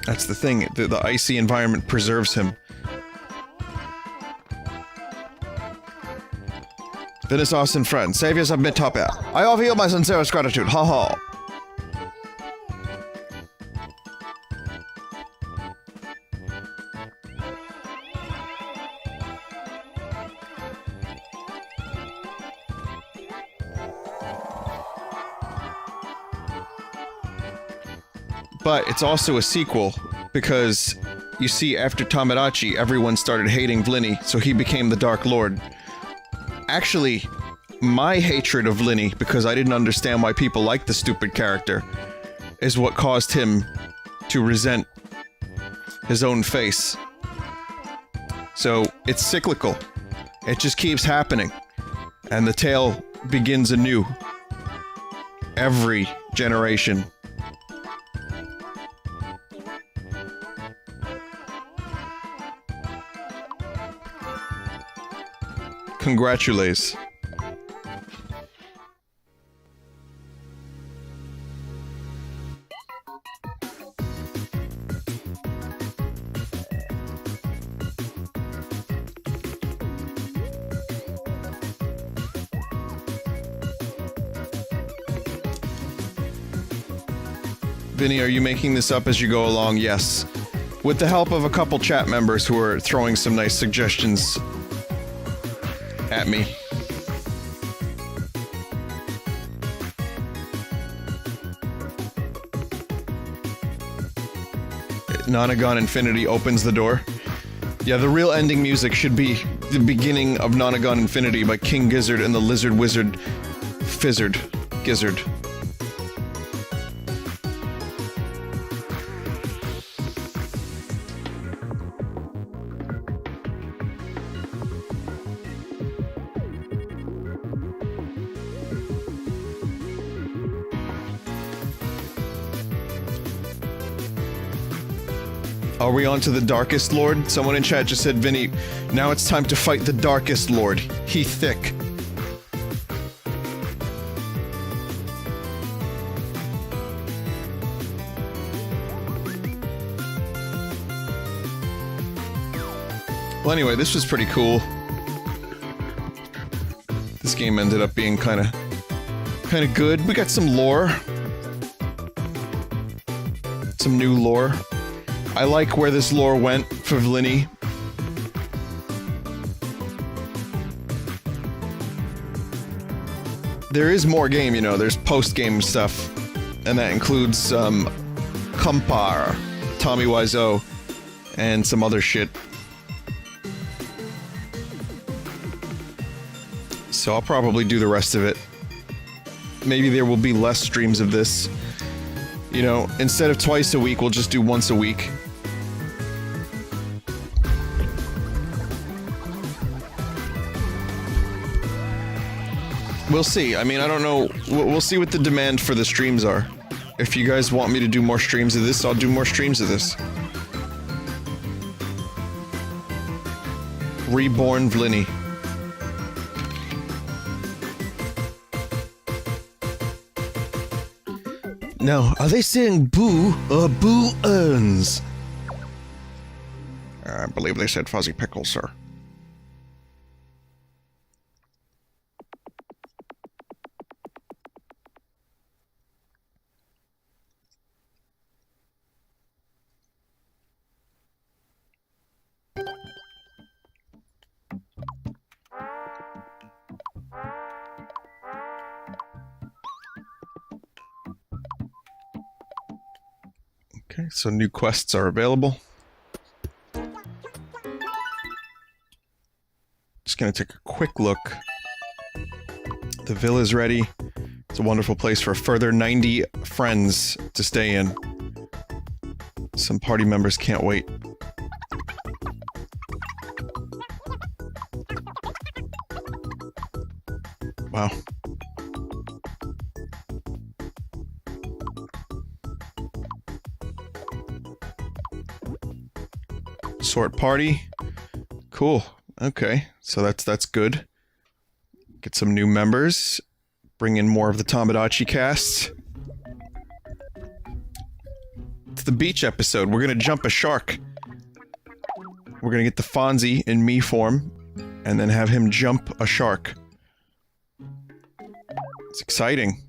[SPEAKER 2] That's the thing, the icy environment preserves him. Vinesauce and friends, saviors of Miitopia, I offer you my sincerest gratitude, ha ha. But it's also a sequel, because, you see, after Tamarachi, everyone started hating Vinny, so he became the Dark Lord. Actually, my hatred of Vinny, because I didn't understand why people liked the stupid character, is what caused him to resent his own face. So, it's cyclical. It just keeps happening. And the tale begins anew. Every generation. Congratulations. Vinny, are you making this up as you go along? Yes. With the help of a couple chat members who are throwing some nice suggestions at me. Nonagon Infinity opens the door. Yeah, the real ending music should be the beginning of Nonagon Infinity by King Gizzard and the Lizard Wizard Fizzard Gizzard. Are we on to the Darkest Lord? Someone in chat just said, Vinny, now it's time to fight the Darkest Lord. He thick. Well, anyway, this was pretty cool. This game ended up being kind of good. We got some lore. Some new lore. I like where this lore went for Vinny. There is more game, you know, there's post-game stuff. And that includes, Kumpar, Tommy Wiseau, and some other shit. So I'll probably do the rest of it. Maybe there will be less streams of this. You know, instead of twice a week, we'll just do once a week.
[SPEAKER 1] We'll see. I mean, I don't know. We'll see what the demand for the streams are. If you guys want me to do more streams of this, I'll do more streams of this. Reborn Vinny. Now, are they saying boo or boo earns?
[SPEAKER 3] I believe they said fuzzy pickles, sir.
[SPEAKER 1] Okay, so new quests are available. Just gonna take a quick look. The villa's ready. It's a wonderful place for a further 90 friends to stay in. Some party members can't wait. Wow. Sort party. Cool. Okay. So that's good. Get some new members. Bring in more of the Tomodachi cast. It's the beach episode. We're gonna jump a shark. We're gonna get the Fonzie in me form, and then have him jump a shark. It's exciting.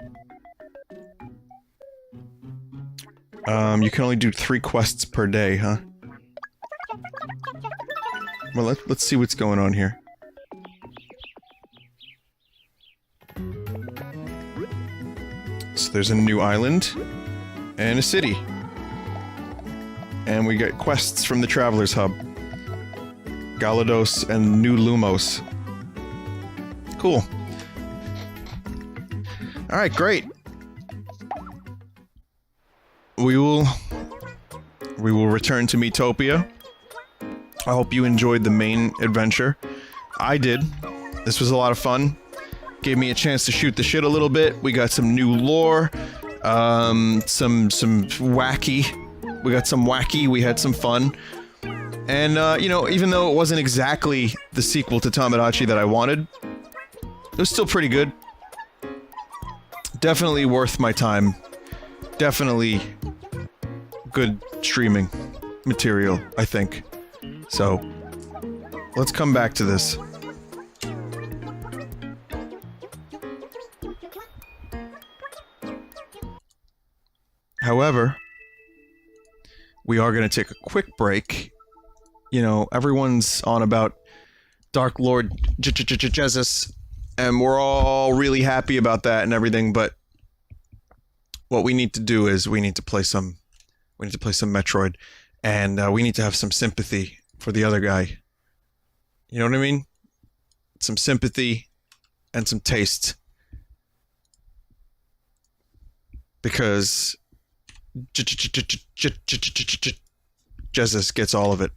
[SPEAKER 1] You can only do 3 quests per day, huh? Well, let's see what's going on here. So there's a new island and a city. And we get quests from the Traveler's Hub. Galados and New Lumos. Cool. Alright, great. We will return to Miitopia. I hope you enjoyed the main adventure. I did. This was a lot of fun. Gave me a chance to shoot the shit a little bit. We got some new lore. Some wacky. We got some wacky. We had some fun. And, you know, even though it wasn't exactly the sequel to Tomodachi that I wanted, it was still pretty good. Definitely worth my time. Definitely good streaming material, I think. So, let's come back to this. However, we are going to take a quick break. You know, everyone's on about Dark Lord Jesus, and we're all really happy about that and everything, but what we need to do is we need to play some Metroid, and we need to have some sympathy for the other guy. You know what I mean? Some sympathy and some taste. Because Jesus gets all of it.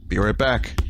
[SPEAKER 1] Be right back.